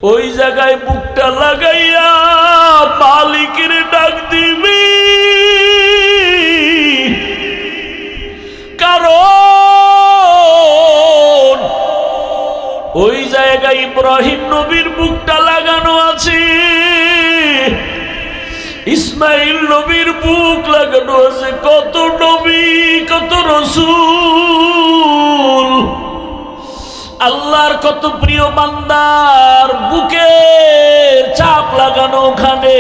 ওই জায়গায় বুকটা লাগাইয়া মালিকের ডাক দিবি, কারণ ওই জায়গায় ইব্রাহিম নবীর বুকটা লাগানো আছে, ইসমাইল নবীর বুক লাগানো আছে, কত নবী কত রাসূল, আল্লাহর কত প্রিয় বান্দার বুকের চাপ লাগানো ওখানে।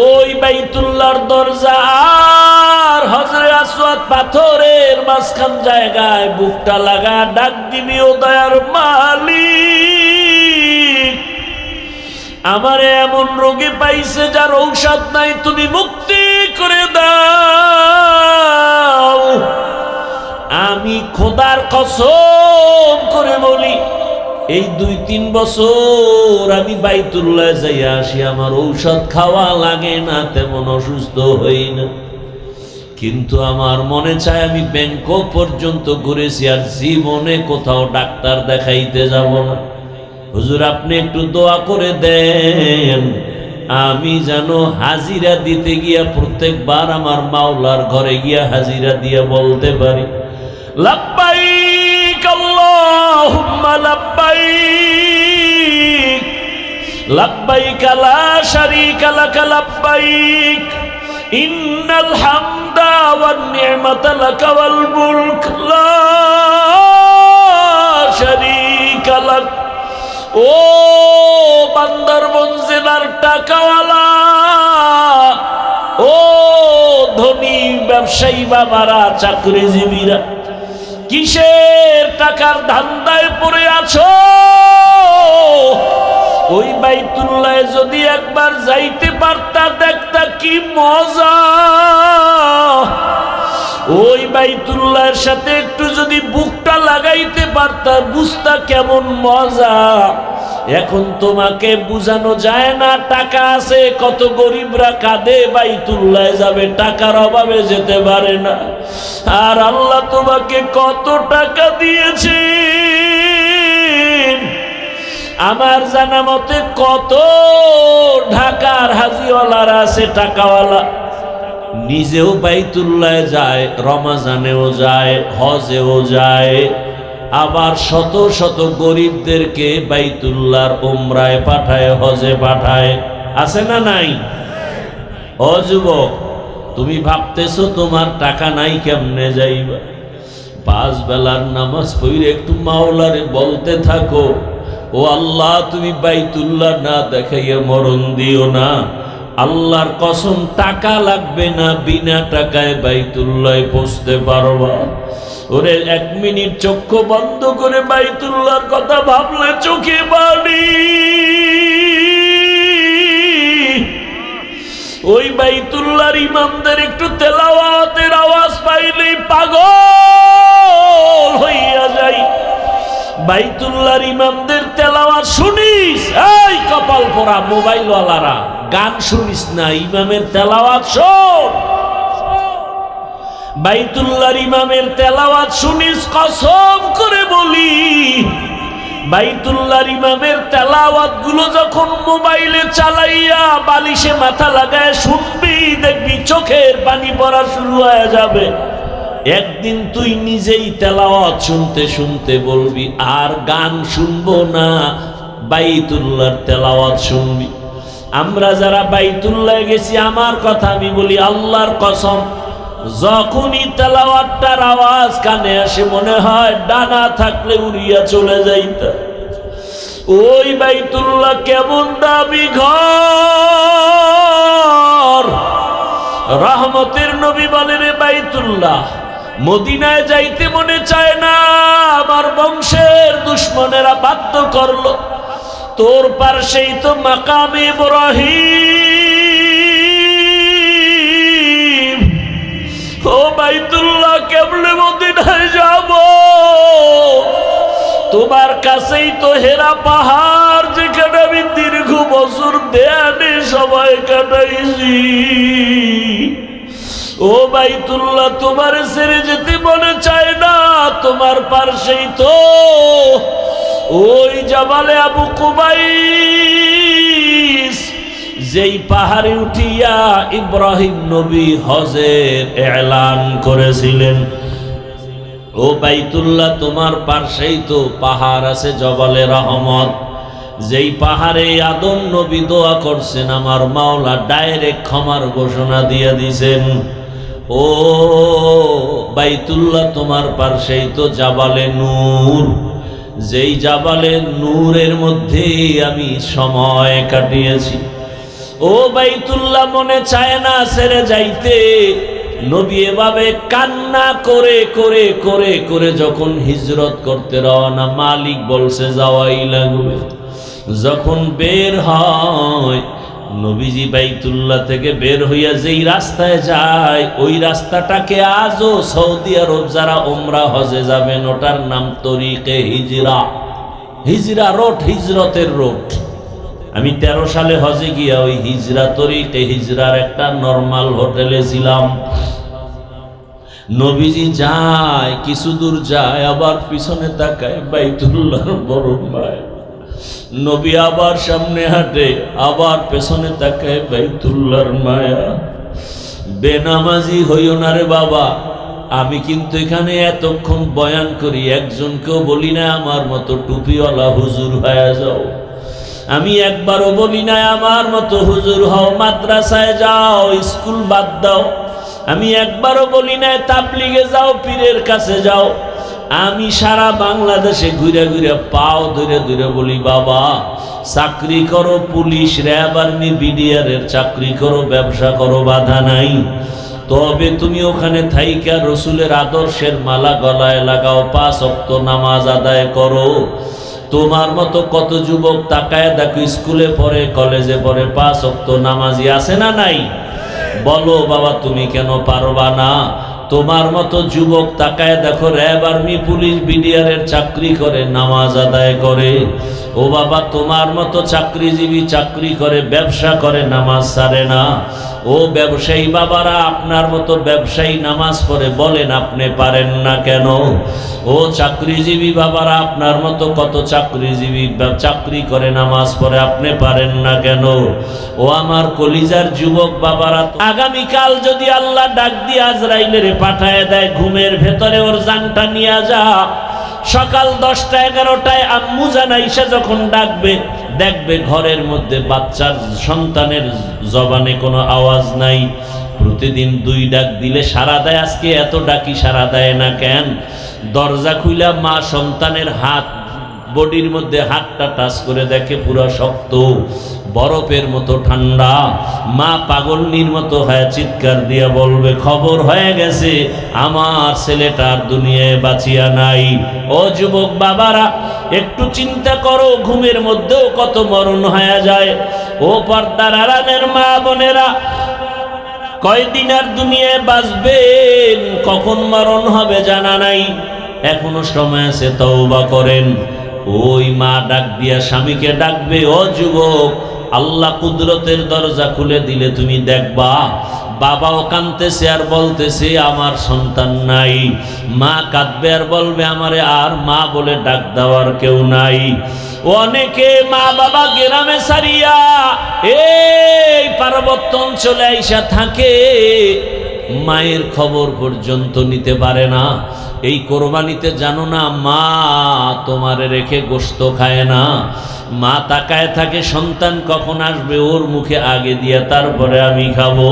ওই বাইতুল্লাহর দরজা আর হজরে আসওয়াদ পাথরের মাঝখান জায়গায় বুকটা লাগা ডাক দিবি, ও দয়ার মালিক, আমারে এমন রোগে পাইছে যার ঔষধ নাই, তুমি মুক্তি করে দাও। আমি খোদার কসম করে বলি, এই 2-3 বছর আমি বাইতুল্লাহ যাইয়া আসি, আমার ঔষধ খাওয়া লাগে না, তেমন অসুস্থ হই না, কিন্তু আমার মনে চায় আমি ব্যাংকক পর্যন্ত ঘুরেছি আর জীবনে কোথাও ডাক্তার দেখাইতে যাব না। হুজুর আপনি একটু দোয়া করে দেন, আমি যেন হাজিরা দিতে গিয়া প্রত্যেকবার আমার মাওলার ঘরে গিয়া হাজিরা দিয়া বলতে পারি, লাব্বাইক আল্লাহুম্মা লাব্বাইক, লাব্বাইক লা শারীকা লাক লাব্বাইক, ইন্নাল হামদা ওয়ান নি'মাতা লাক ওয়াল মুলক লা শারীকা লাক। ও বান্দরবন জেলার টাকাওয়ালা, ও ধনী ব্যবসায়ী বাবারা, চাকরিজীবীরা, কিসের টাকার ধান্দায় পড়ে আছো? ওই বাইতুল্লাহ যদি একবার যাইতে পারতা, দেখতা কি মজা। ওই বাইতুল্লাহর সাথে একটু যদি বুকটা লাগাইতে পারতা, বুঝতা কেমন মজা। এখন তোমাকে বুঝানো যায় না, টাকা আছে, কত গরিবরা কাঁদে বাইতুল্লাহ যাবে, টাকার অভাবে যেতে পারে না। আর আল্লাহ তোমাকে কত টাকা দিয়েছে, আমার জানা মতে কত ঢাকার হাজিওয়ালারা আছে, টাকাওয়ালা, নিজেও বাইতুল্লাহ যায়, রমাজানেও যায়, হজেও যায়, আবার শত শত গরিবদেরকে বাইতুল্লাহর উমরায় পাঠায়, হজে পাঠায়, আছে না নাই? ও যুবক, তুমি ভাবতেছো তোমার টাকা নাই, কেমনে যাইবা? 5 বেলার নামাজ পড়ে একটু মাওলারে বলতে থাকো, ও আল্লাহ তুমি বাইতুল্লাহ না দেখাইয়া মরণ দিও না। আল্লাহর কসম টাকা লাগবে না, বিনা টাকায় বাইতুল্লাহ পৌঁছতে পারবা। ওরে 1 মিনিট চক্ষু বন্ধ করে বাইতুল্লাহর কথা ভাবলে চোখে পানি। ওই বাইতুল্লাহর ইমামদের একটু তেলাওয়াতের আওয়াজ পাইলেই পাগল হইয়া যাই। বাইতুল্লাহর ইমামদের তেলাওয়াত শুনিস, এই কপাল পোড়া মোবাইলওয়ালারা, গান শুনিস না, ইমামের তেলাওয়াত শোন। বাইতুল্লাহর ইমামের তেলাওয়াত শুনিস, কসম করে বলি, বাইতুল্লাহর ইমামের তেলাওয়াত গুলো যখন মোবাইলে চালাইয়া বালিশে মাথা লাগায় শুনবি, দেখবি চোখের পানি পড়া শুরু হয়ে যাবে। একদিন তুই নিজেই তেলাওয়াত শুনতে শুনতে বলবি আর গান শুনবো না, বাইতুল্লাহর তেলাওয়াত শুনবি। আমরা যারা বাইতুল্লাহ গেছি, আমার কথা আমি বলি, আল্লাহর কসম, যখনই তেলাওয়াতটার আওয়াজ কানে আসে মনে হয় ডানা থাকলে উড়িয়া চলে যাইতা। ওই বাইতুল্লাহ কেমন দামি ঘর! রহমতের নবী বলেন, বাইতুল্লাহ মদিনায় যাইতে মনে চায় না, আমার বংশের দুশ্মনেরা বাধ্য করলো, তোর পাশেই তো মাকামে ইব্রাহিম। ও বাইতুল্লাহ কেমনে মদিনায় যাব? তোমার কাছেই তো হেরা পাহাড়, যেখানে আমি দীর্ঘ বছর ধ্যানে সময় কাটাইছি। ও বাইতুল্লাহ তোমার ছেড়ে যেতে মনে চায় না, তোমার পাশেই তো ওই জাবালে আবু কুবাইস, যেই পাহাড়ে উঠিয়া ইব্রাহিম নবী হজের এলান করেছিলেন। ও বাইতুল্লাহ, তোমার পাশেই তো পাহাড় আছে জবালে রহমত, যেই পাহাড়ে আদম নবী দোয়া করছেন, আমার মাওলা ডাইরেক্ট ক্ষমার ঘোষণা দিয়ে দিছেন। ও বাইতুল্লাহ, তোমার পাশেই তো জাবালে নূর, যেই জাবালে নূরের মধ্যে আমি সময় কাটিয়েছি। ও বাইতুল্লাহ, মনে চায় না ছেড়ে যাইতে। নবী এভাবে কান্না করে করে করে করে যখন হিজরত করতে রওনা, মালিক বলছে যাওয়াই লাগবে। যখন বের হয়, নবীজি বাইতুল্লাহ থেকে বের হইয়া যেই রাস্তায় যায়, ওই রাস্তাটাকে আজও সৌদি আরব যারা উমরা হজে যাবেন, ওটার নাম তরিকে হিজরা। হিজরা রোড, হিজরতের রোড। আমি 13 সালে হজে গিয়া ওই হিজরা তরিকে হিজরার একটা নরমাল হোটেলে ছিলাম। নবীজি যায়, কিছু দূর যায়, আবার পিছনে তাকায়, বাইতুল্লাহর বড় মায়। নবী আবার সামনে হাঁটে, আবার পেছনে তাকায়, বাইতুল্লাহর মায়া। বেনামাজি হইও না রে বাবা। আমি কিন্তু এখানে এতক্ষণ বয়ান করি, একজনকেও বলি না আমার মতো টুপিওয়ালা হুজুর হয়ে যাও। আমি একবারও বলি না আমার মতো হুজুর হও, মাদ্রাসায় যাও, স্কুল বাদ দাও। আমি একবারও বলি না তাবলিগে যাও, পীরের কাছে যাও। আমি সারা বাংলাদেশে ঘুরে ঘুরে পাও ধরে ধরে বলি, বাবা চাকরি করো, পুলিশ, র্যাব, আর্মি, বিডিআরের চাকরি করো, ব্যবসা করো, বাধা নাই। তবে তুমি ওখানে থাইকা রসুলের আদর্শের মালা গলায় লাগাও, 5 ওয়াক্ত নামাজ আদায় করো। তোমার মতো কত যুবক তাকায় দেখো, স্কুলে পড়ে, কলেজে পড়ে, 5 ওয়াক্ত নামাজি আছে না নাই? বলো বাবা, তুমি কেন পারবা না? তোমার মতো যুবক তাকায় দেখো, র্যাব, আর্মি, পুলিশ, বিডিআরের চাকরি করে, নামাজ আদায় করে। ও বাবা, তোমার মতো চাকরিজীবী চাকরি করে, ব্যবসা করে, নামাজ ছাড়ে না। ও ব্যবসায়ী বাবারা, আপনার মতো ব্যবসায়ী নামাজ পড়ে, বলেন আপনি পারেন না কেন? ও চাকরিজীবী বাবারা, আপনার মতো কত চাকরিজীবী চাকরি করে, নামাজ পড়ে, আপনি পারেন না কেন? ও আমার কলিজার যুবক বাবারা, আগামীকাল যদি আল্লাহ ডাক দিয়ে আজরাইলের পাঠায় দেয়, ঘুমের ভেতরে ওর জানটা নিয়ে যা। সকাল 10টা 11টায় আম্মু জানাইসা যখন ডাকবে, দেখবে ঘরের মধ্যে বাচ্চার সন্তানের জবানে কোনো আওয়াজ নাই। প্রতিদিন 2 ডাক দিলে সারা দেয়, আজকে এত ডাকি সারা দেয় না কেন? দরজা খুইলা মা সন্তানের হাত, বডির মধ্যে হাতটা টাচ করে দেখে পুরো শক্ত, বরফের মতো ঠান্ডা। মা পাগলনির মতো হয়ে চিৎকার দিয়ে বলবে, খবর হয়ে গেছে, আমার ছেলেটার দুনিয়ায় বাঁচিয়া নাই। ও যুবক বাবারা, একটু চিন্তা করো, ঘুমের মধ্যেও কত মরণ হয়ে যায়। ও পর্দার আড়ালের মা বোনেরা, কয়দিন আর দুনিয়ায় বাঁচবেন, কখন মরণ হবে জানা নাই। এখনো সময় আছে, তওবা করেন। ওই মা ডাক দিয়া স্বামীকে ডাকবে, ও যুবক, আল্লাহ কুদরতের দরজা খুলে দিলে তুমি দেখবা বাবাও কাঁদতেছে আর বলতেছে আমার সন্তান নাই। মা কাঁদবে আর বলবে আমারে আর মা বলে ডাক দেওয়ার কেউ নাই। অনেকে মা বাবা গ্রামে সারিয়া এই পার্বত্য অঞ্চলে আইসা থাকে, মায়ের খবর পর্যন্ত নিতে পারে না। এই কোরবানিতে জানো না, মা তোমারে রেখে গোশত খায় না। মা তাকায় থাকে সন্তান কখন আসবে, ওর মুখে আগে দিয়ে তারপরে আমি খাবো।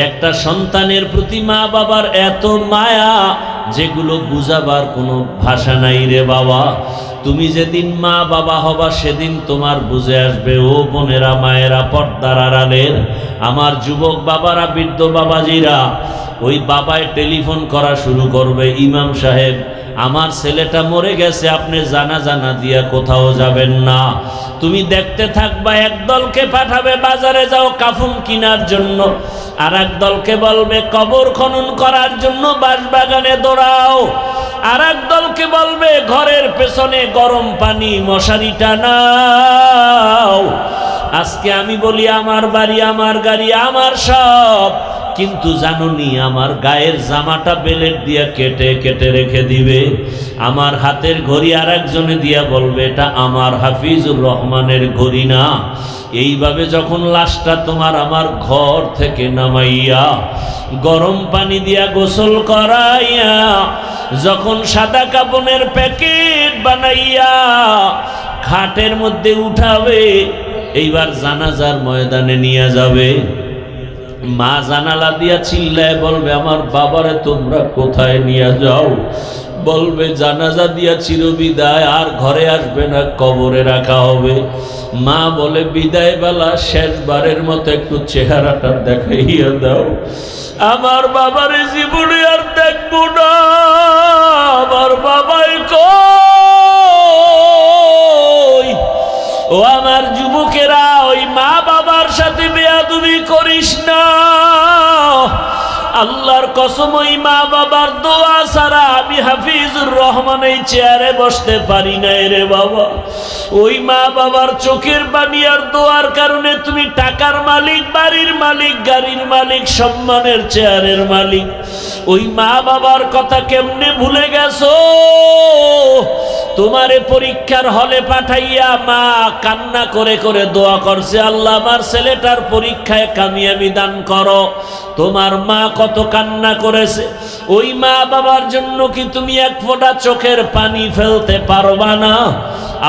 একটা সন্তানের প্রতি মা বাবার এত মায়া, যেগুলো বুঝাবার কোনো ভাষা নাই রে বাবা। তুমি যেদিন মা বাবা হবা সেদিন তোমার বুঝে আসবে। ও বোনেরা, মায়েরা, পর্দার আড়ালের আমার যুবক বাবারা, বৃদ্ধ বাবাজিরা, ওই বাবায় টেলিফোন করা শুরু করবে, ইমাম সাহেব আমার ছেলেটা মরে গেছে, আপনি জানা দিয়া কোথাও যাবেন না। তুমি দেখতে থাকবা, এক দলকে পাঠাবে বাজারে যাও কাফন কেনার জন্য, আর এক দলকে বলবে কবর খনন করার জন্য বাঁশবাগানে দৌড়াও, আর এক দলকে বলবে ঘরের পেছনে গরম পানি মশারি টানাও। আজকে আমি বলি আমার বাড়ি, আমার গাড়ি, আমার সব, কিন্তু জানুনি আমার গায়ের জামাটা বেলেট দিয়া কেটে কেটে রেখে দিবে, আমার হাতের ঘড়ি আর একজনে দিয়া বলবে এটা আমার হাফিজুর রহমানের ঘড়ি না। এইভাবে যখন লাশটা তোমার আমার ঘর থেকে নামাইয়া গরম পানি দিয়া গোসল করাইয়া যখন সাদা কাপনের প্যাকেট বানাইয়া খাটের মধ্যে উঠাবে, এইবার জানাজার ময়দানে নিয়ে যাবে, মা জানালা দিয়া চিল্লায় বলবে আমার বাবারে তোমরা কোথায় নিয়ে যাও? বলবে জানাজা দিয়া চিরবিদায়, আর ঘরে আসবে না, কবরে রাখা হবে। মা বলে বিদায় বেলা শেষবারের মতো একটু চেহারাটা দেখাইয়া দাও, আমার বাবারে জীবনে আর দেখবো না, আমার বাবাই কই? ও আমার যুবকেরা, ওই মা বাবার সাথে বেয়াদবি করিস না। আল্লাহর কসম, ওই মা বাবার দোয়া ছাড়া আমি হাফিজুর রহমান এই চেয়ারে বসতে পারি না রে বাবা। ওই মা বাবার চোখের পানি আর দোয়ার কারণে তুমি টাকার মালিক, বাড়ির মালিক, গাড়ির মালিক, সম্মানের চেয়ারের মালিক। ওই মা বাবার কথা কেমনে ভুলে গেছো? তোমারে পরীক্ষার হলে পাঠাইয়া মা কান্না করে করে দোয়া করছে, আল্লাহ আমার ছেলেটার পরীক্ষায় কামিয়াবি দান করো। তোমার মা কত কান্না করেছে। ওই মা বাবার জন্য কি তুমি এক ফোঁটা চোখের পানি ফেলতে পারবা না?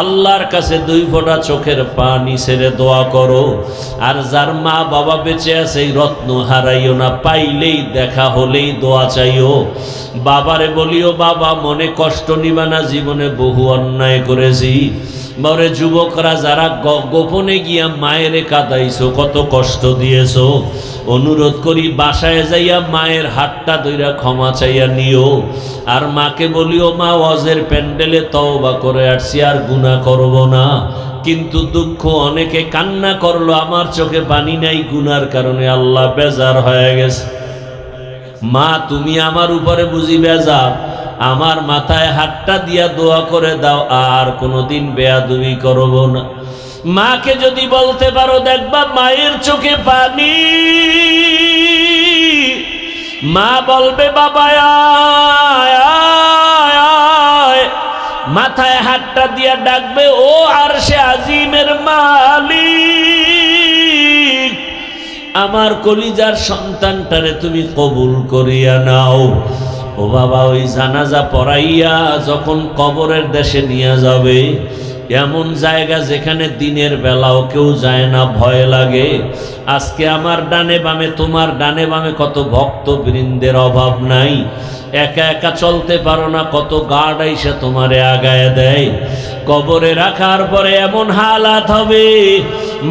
আল্লাহর কাছে 2 ফোঁটা চোখের পানি ছেড়ে দোয়া করো। আর যার মা বাবা বেঁচে আছে এই রত্ন হারাইও না, পাইলেই দেখা হলেই দোয়া চাইও। বাবারে বলিও বাবা মনে কষ্ট নিবা না, জীবনে বহু অন্যায় করেছি। বরে যুবকরা যারা গোপনে গিয়া মায়েরে কাঁদাইছো, কত কষ্ট দিয়েছো, অনুরোধ করি বাসায় যাইয়া মায়ের হাতটা ধইরা ক্ষমা চাইয়া নিও। আর মাকে বলিও মা ওয়াজের প্যান্ডেলে তওবা করে আসছি, আর গুনাহ করব না। কিন্তু দুঃখ, অনেকে কান্না করলো, আমার চোখে পানি নাই, গুনার কারণে আল্লাহ বেজার হয়ে গেছে। মা তুমি আমার উপরে বুঝি বেজার, আমার মাথায় হাতটা দিয়া দোয়া করে দাও, আর কোনোদিন বেয়াদবি করব না। মাকে যদি বলতে পারো, দেখবা মায়ের চোখে পানি। মা বলবে বাবা আয় আয় আয়, মাথায় হাতটা দিয়া ডাকবে, ও আরশে আজিমের মালিক, আমার কলিজার সন্তানটারে তুমি কবুল করিয়া নাও। ও বাবা, ওই জানাজা পড়াইয়া যখন কবরের দেশে নিয়ে যাবে, এমন জায়গা যেখানে দিনের বেলাও কেউ যায় না, ভয় লাগে। আজকে আমার ডানে বামে, তোমার ডানে বামে কত ভক্তবৃন্দের অভাব নাই। একা একা চলতে পারো না, কত গার্ড আইসা তোমারে আগায় দেয়। কবরে রাখার পরে এমন হালাত হবে,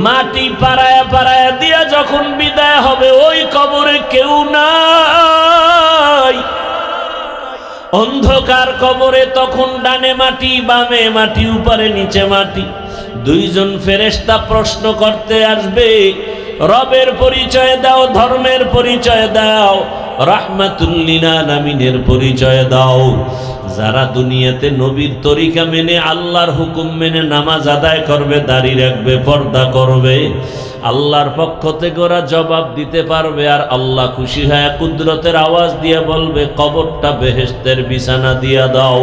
মাটি পাড়ায়া পাড়ায়া দিয়া যখন বিদায় হবে, ওই কবরে কেউ নাই। অন্ধকার কবরে তখন ডানে মাটি, বামে মাটি, উপরে নিচে মাটি। 2 জন ফেরেশতা প্রশ্ন করতে আসবে, রবের পরিচয় দাও, ধর্মের পরিচয় দাও, রাহমাতুল লিল আলামিনের পরিচয় দাও। যারা দুনিয়াতে নবীর তরিকা মেনে, আল্লাহর হুকুম মেনে নামাজ আদায় করবে, দাড়ি রাখবে, পর্দা করবে, আল্লাহর পক্ষ থেকে ওরা জবাব দিতে পারবে। আর আল্লাহ খুশি হয়ে কুদরতের আওয়াজ দিয়ে বলবে, কবরটা বেহেশতের বিছানা দিয়া দাও।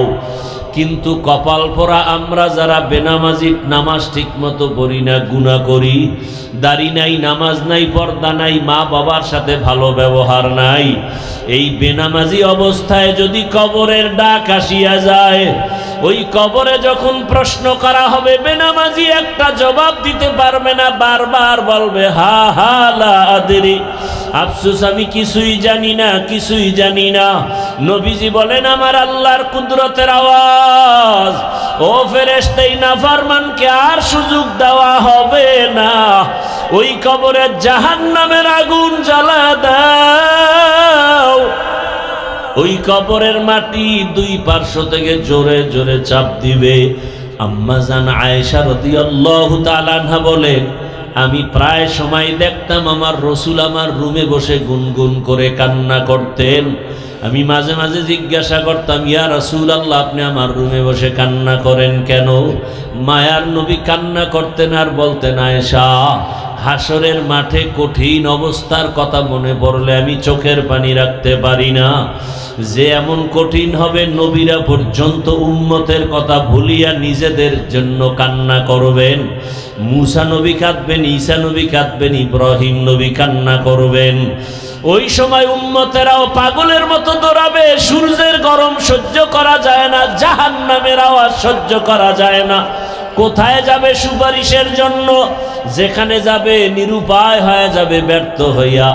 কিন্তু কপাল পোড়া আমরা যারা বেনামাজি, নামাজ ঠিক মতো পড়ি না, গুনাহ করি, দাড়ি নাই, নামাজ নাই, পর্দা নাই, মা বাবার সাথে ভালো ব্যবহার নাই, এই বেনামাজি অবস্থায় যদি কবরের ডাক আসিয়া যায়, ওই কবরে যখন প্রশ্ন করা হবে, বেনামাজি একটা জবাব দিতে পারবে না, বারবার বলবে হা হা লা আদরি, আফসোস আমি কিছুই জানি না, কিছুই জানি না। নবীজি বলেন, আমার আল্লাহর কুদরতের আওয়াজ, ও ফেরেশতা, নাফরমানকে আর সুযোগ দেওয়া হবে না, ওই কবরে জাহান্নামের আগুন জ্বালা দাও। ওই কবরের মাটি 2 পার্শ্ব থেকে জোরে জোরে চাপ দিবে। আম্মা জান আয়েশা রাদিয়াল্লাহু তাআলা আনহা বলেন, আমি প্রায় সময় দেখতাম আমার রসুল আমার রুমে বসে গুনগুন করে কান্না করতেন। আমি মাঝে মাঝে জিজ্ঞাসা করতাম, ইয়া রাসূলুল্লাহ, আপনি আমার রুমে বসে কান্না করেন কেন? মায়ার নবী কান্না করতেন আর বলতেন, আয়েশা হাসরের মাঠে কঠিন অবস্থার কথা মনে পড়লে আমি চোখের পানি রাখতে পারি না। যে এমন কঠিন হবে নবীরা পর্যন্ত উম্মতের কথা ভুলিয়া নিজেদের জন্য কান্না করবেন। মুসা নবী কাঁদবেন, ঈসা নবী কাঁদবেন, ইব্রাহিম নবী কান্না করবেন। ওই সময় উম্মতেরাও পাগলের মতো দৌড়াবে। সূর্যের গরম সহ্য করা যায় না, জাহান্নামের আওয়াজ সহ্য করা যায় না। কোথায় যাবে সুপারিশের জন্য? যেখানে যাবে নিরুপায় হয়ে যাবে, ব্যর্থ হইয়া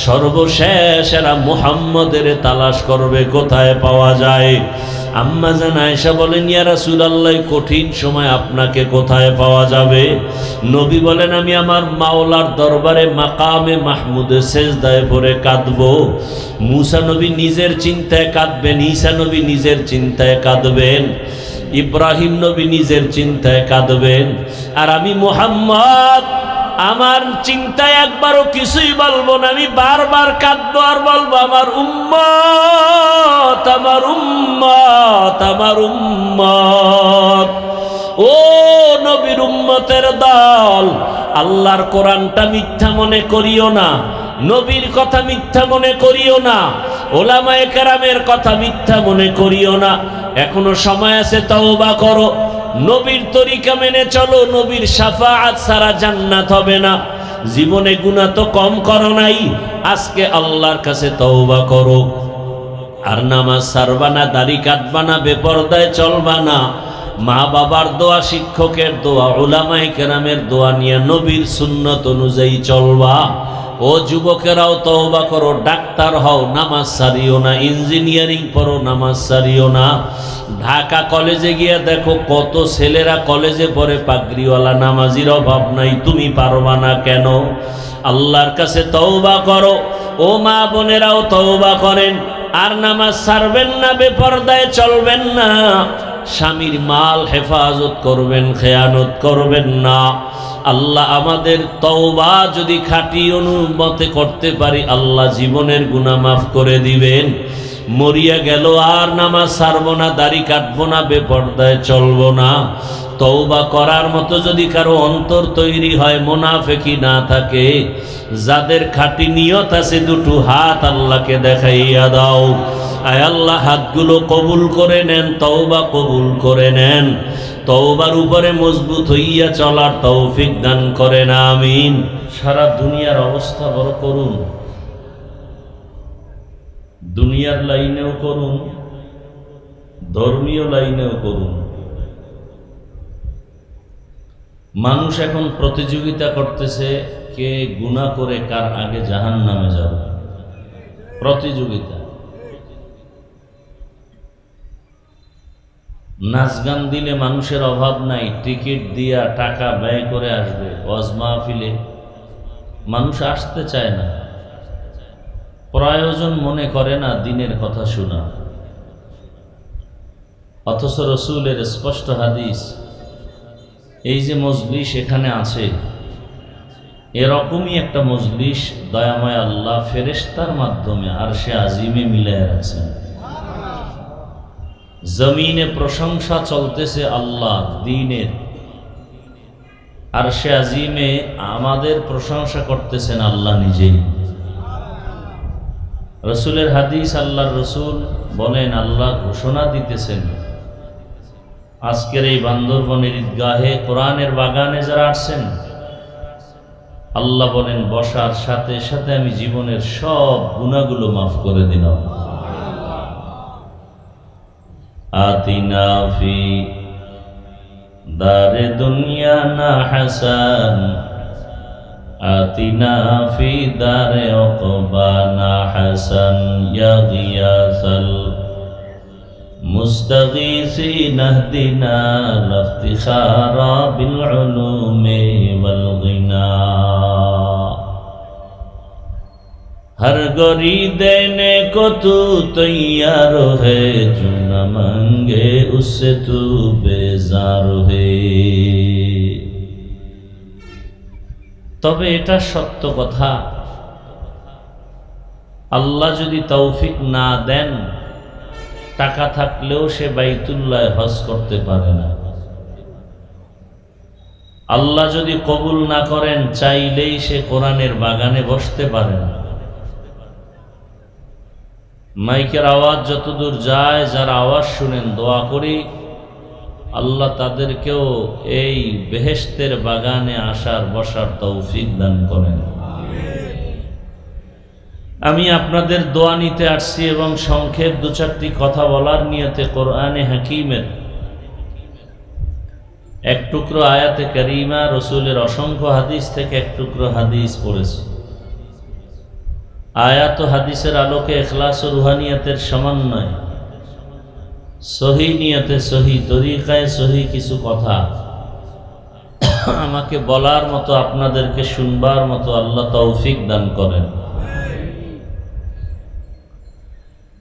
সর্বশেষ এরা মুহাম্মদের তালাশ করবে কোথায় পাওয়া যায়। আম্মা জান আয়েশা বলেন, ইয়া রাসূলুল্লাহ, কঠিন সময় আপনাকে কোথায় পাওয়া যাবে? নবী বলেন, আমি আমার মাওলার দরবারে মাকামে মাহমুদে সেজদায় পড়ে কাঁদবো। মুসা নবী নিজের চিন্তায় কাঁদবেন, ঈসা নবী নিজের চিন্তায় কাঁদবেন, ইব্রাহিম নবী নিজের চিন্তায় কাঁদবেন। আর আমি মুহাম্মদ আমার চিন্তায় একবারও কিছুই বলবো না, আমি বারবার কাঁদবো আর বলবো, আমার উম্মত, আমার উম্মত, আমার উম্মত। ও নবীর উম্মতের দল, আল্লাহর কোরআনটা মিথ্যা মনে করিও না, নবীর কথা মিথ্যা মনে করিও না, ওলামায়ে কেরামের কথা মিথ্যা মনে করিও না। এখনো সময় আছে, তওবা করো, নবীর তরিকা মেনে চলো। নবীর শাফাআত ছাড়া জান্নাত হবে না। জীবনে গুনাহ তো কম করো নাই, আজকে আল্লাহর কাছে তওবা করো। আর নামাজ ছাড়বা না, দাড়ি কাটবা না, বেপরদায় চলবা না। মা বাবার দোয়া, শিক্ষকের দোয়া, উলামায়ে কেরামের দোয়া নিয়ে নবীর সুন্নত অনুযায়ী চলবা। ও যুবকেরাও তওবা করো, ডাক্তার হও, নামাজ ছাড়িও না, ইঞ্জিনিয়ারিং পড়ো, নামাজ ছাড়িও না। ঢাকা কলেজে গিয়ে দেখো কত ছেলেরা কলেজে পড়ে পাগড়িওয়ালা, নামাজির অভাব নাই, তুমি পারবা না কেন? আল্লাহর কাছে তওবা করো। ও মা বোনেরাও তওবা করেন, আর নামাজ ছাড়বেন না, বেপরদায় চলবেন না, স্বামীর মাল হেফাজত করবেন, খেয়ানত করবেন না। আল্লাহ আমাদের তওবা যদি খাঁটি অনুমতে করতে পারি, আল্লাহ জীবনের গুনাহ মাফ করে দিবেন। মরিয়া গেল আর নামাজ ছাড়বো না, দাড়ি কাটবো না, বেপরদায় চলবো না। তওবা করার মতো যদি কারো অন্তর তৈরি হয়, মুনাফিকি না থাকে, যাদের খাঁটি নিয়ত আছে, দুটো হাত আল্লাহকে দেখাইয়া দাও। আয় আল্লাহ, হাতগুলো কবুল করে নেন, তওবা কবুল করে নেন। তওবার উপরে মজবুত হইয়া চলার তৌফিক দান করেন, আমিন। সারা দুনিয়ার অবস্থা বড় করুন, দুনিয়ার লাইনেও করুন, ধর্মীয় লাইনেও করুন। মানুষ এখন প্রতিযোগিতা করতেছে, কে গুনাহ করে কার আগে জাহান্নামে যাবে, প্রতিযোগিতা। নাচ গান দিলে মানুষের অভাব নাই, টিকিট দিয়া টাকা ব্যয় করে আসবে। ওয়াজ মাহফিলে মানুষ আসতে চায় না, প্রয়োজন মনে করে না দিনের কথা শোনা। অথচ রসূলের স্পষ্ট হাদিস, এই যে মজলিস এখানে আছে, এরকমই একটা মজলিস দয়াময় আল্লাহ ফেরেশতার মাধ্যমে আরশে আজিমে মিলাইয়া রাখছেন। জমিনে প্রশংসা চলতেছে আল্লাহ দ্বীনের, আরশে আজিমে আমাদের প্রশংসা করতেছেন আল্লাহ নিজেই। রসূলের হাদিস, আল্লাহর রসূল বলেন, আল্লাহ ঘোষণা দিতেছেন, আজকের এই বান্দরবনের ঈদগাহে কোরআনের বাগানে যারা আসছেন, আল্লাহ বলেন বসার সাথে সাথে আমি জীবনের সব গুনাহগুলো মাফ করে দিলাম। আতিনা ফি দারে দুনিয়া না হাসান, আতিনা ফি দারে উকবা না হাসান, ইয়া গিয়াসাল মুস্তাগীসিন ইহদিনা লাফতিখারা বিল উলুমি ওয়াল গিনা। हर गोरी देने को तू तैयार है, जो न मांगे उससे तू बेजार है। তবে এটা সত্য কথা, আল্লাহ যদি তৌফিক না দেন, টাকা থাকলেও সে বাইতুল্লাহ হজ করতে পারে না। আল্লাহ যদি কবুল না করেন, চাইলেই সে কোরআনের বাগানে বসতে পারে না। মাইকের আওয়াজ যতদূর যায়, যারা আওয়াজ শুনেন, দোয়া করি আল্লাহ তাদেরকেও এই বেহেশতের বাগানে আসার বসার তৌফিক দান করেন। আমি আপনাদের দোয়া নিতে আসছি এবং সংক্ষেপ দু চারটি কথা বলার নিয়তে কোরআনে হাকিমের এক টুকরো আয়াতে কারিমা, রসুলের অসংখ্য হাদিস থেকে এক টুকরো হাদিস পড়েছি। আয়াত ও হাদিসের আলোকে ইখলাস ও রুহানিয়াতের সমন্বয়, সহি নিয়তে, সহি তরিকায়, সহি কিছু কথা আমাকে বলার মতো, আপনাদেরকে শুনবার মতো আল্লাহ তৌফিক দান করেন।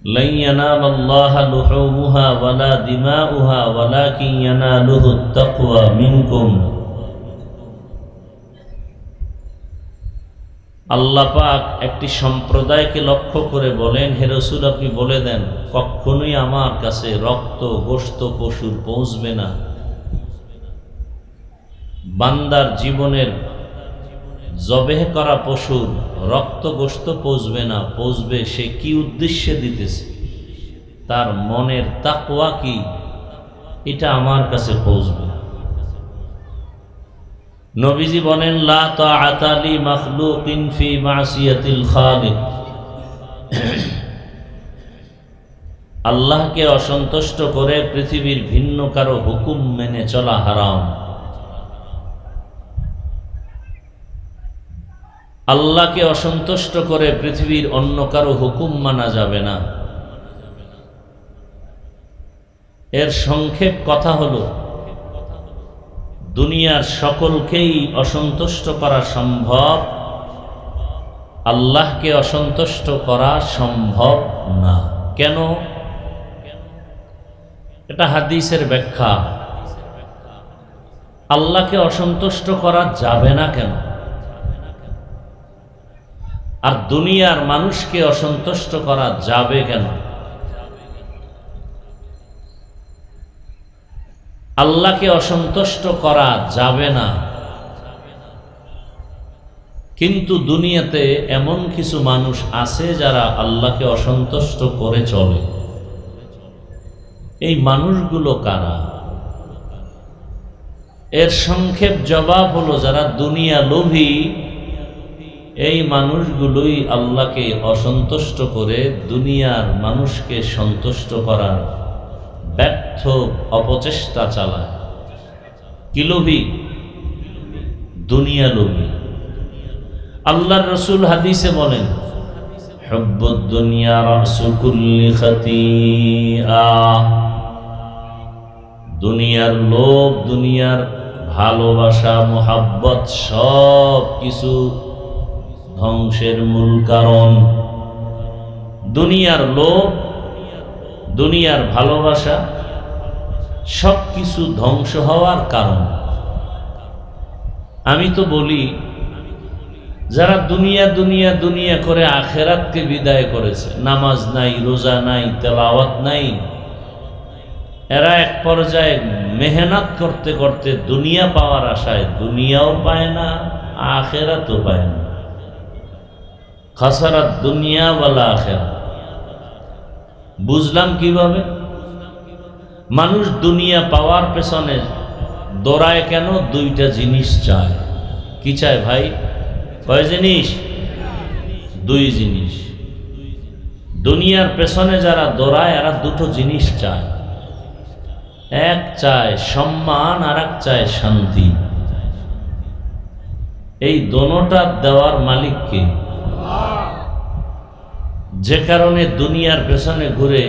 lan yanala Allaha luhumuha wala dima'uha walakin yanaluhu at-taqwa minkum। আল্লাহ পাক একটি সম্প্রদায়কে লক্ষ্য করে বলেন, হে রাসূল আপনি বলে দেন, কখনোই আমার কাছে রক্ত গোশত পশুর পৌঁছবে না, বান্দার জীবনের জবেহ করা পশুর রক্ত গোশত পৌঁছবে না। পৌঁছবে সে কি উদ্দেশ্যে দিতেছে, তার মনের তাকওয়া কি, এটা আমার কাছে পৌঁছবে। নবীজি বলেন, লা তাআতা লি মাখলুকিন ফি মাসিয়াতিল খালিক। আল্লাহকে অসন্তুষ্ট করে পৃথিবীর ভিন্ন কারো হুকুম মেনে চলা হারাম। আল্লাহকে অসন্তুষ্ট করে পৃথিবীর অন্য কারো হুকুম মানা যাবে না। এর সংক্ষেপ কথা হলো, দুনিয়ার সকলকেই অসন্তুষ্ট করা সম্ভব, আল্লাহকে অসন্তুষ্ট করা সম্ভব না। কেন? এটা হাদিসের ব্যাখ্যা। আল্লাহকে অসন্তুষ্ট করা যাবে না কেন, আর দুনিয়ার মানুষকে অসন্তুষ্ট করা যাবে কেন? আল্লাহকে অসন্তুষ্ট করা যাবে না, কিন্তু দুনিয়াতে এমন কিছু মানুষ আছে যারা আল্লাহকে অসন্তুষ্ট করে চলে। এই মানুষগুলো কারা? এর সংক্ষেপ জবাব হলো, যারা দুনিয়া লোভী, এই মানুষগুলোই আল্লাহকে অসন্তুষ্ট করে দুনিয়ার মানুষকে সন্তুষ্ট করার ব্যর্থ অপচেষ্টা চালায়। কি লোভী? দুনিয়া লোভী। আল্লাহর রাসূল হাদিসে বলেন, হুব্বুদ দুনিয়া রাসু কুল্লি খাতিআ। দুনিয়ার লোভ, দুনিয়ার ভালোবাসা, মোহাব্বত সব কিছু ধ্বংসের মূল কারণ। দুনিয়ার লোভ, দুনিয়ার ভালোবাসা সব কিছু ধ্বংস হওয়ার কারণ। আমি তো বলি, যারা দুনিয়া দুনিয়া দুনিয়া করে আখেরাতকে বিদায় করেছে, নামাজ নাই, রোজা নাই, তেলাওয়াত নাই, এরা এক পর্যায়ে মেহনত করতে করতে দুনিয়া পাওয়ার আশায় দুনিয়াও পায় না, আখেরাতও পায় না। খাসারাত দুনিয়া ওয়াল আখিরাত। বুঝলাম কিভাবে? মানুষ দুনিয়া পাওয়ার পেছনে দৌড়ায় কেন? দুইটা জিনিস চায়। কি চায় ভাই? কয় জিনিস? দুই জিনিস। দুনিয়ার পেছনে যারা দৌড়ায় এরা দুটো জিনিস চায়। এক চায় সম্মান, আর এক চায় শান্তি। এই দোনোটা দেওয়ার মালিক কে? যে কারণে দুনিয়ার পেছনে ঘুরে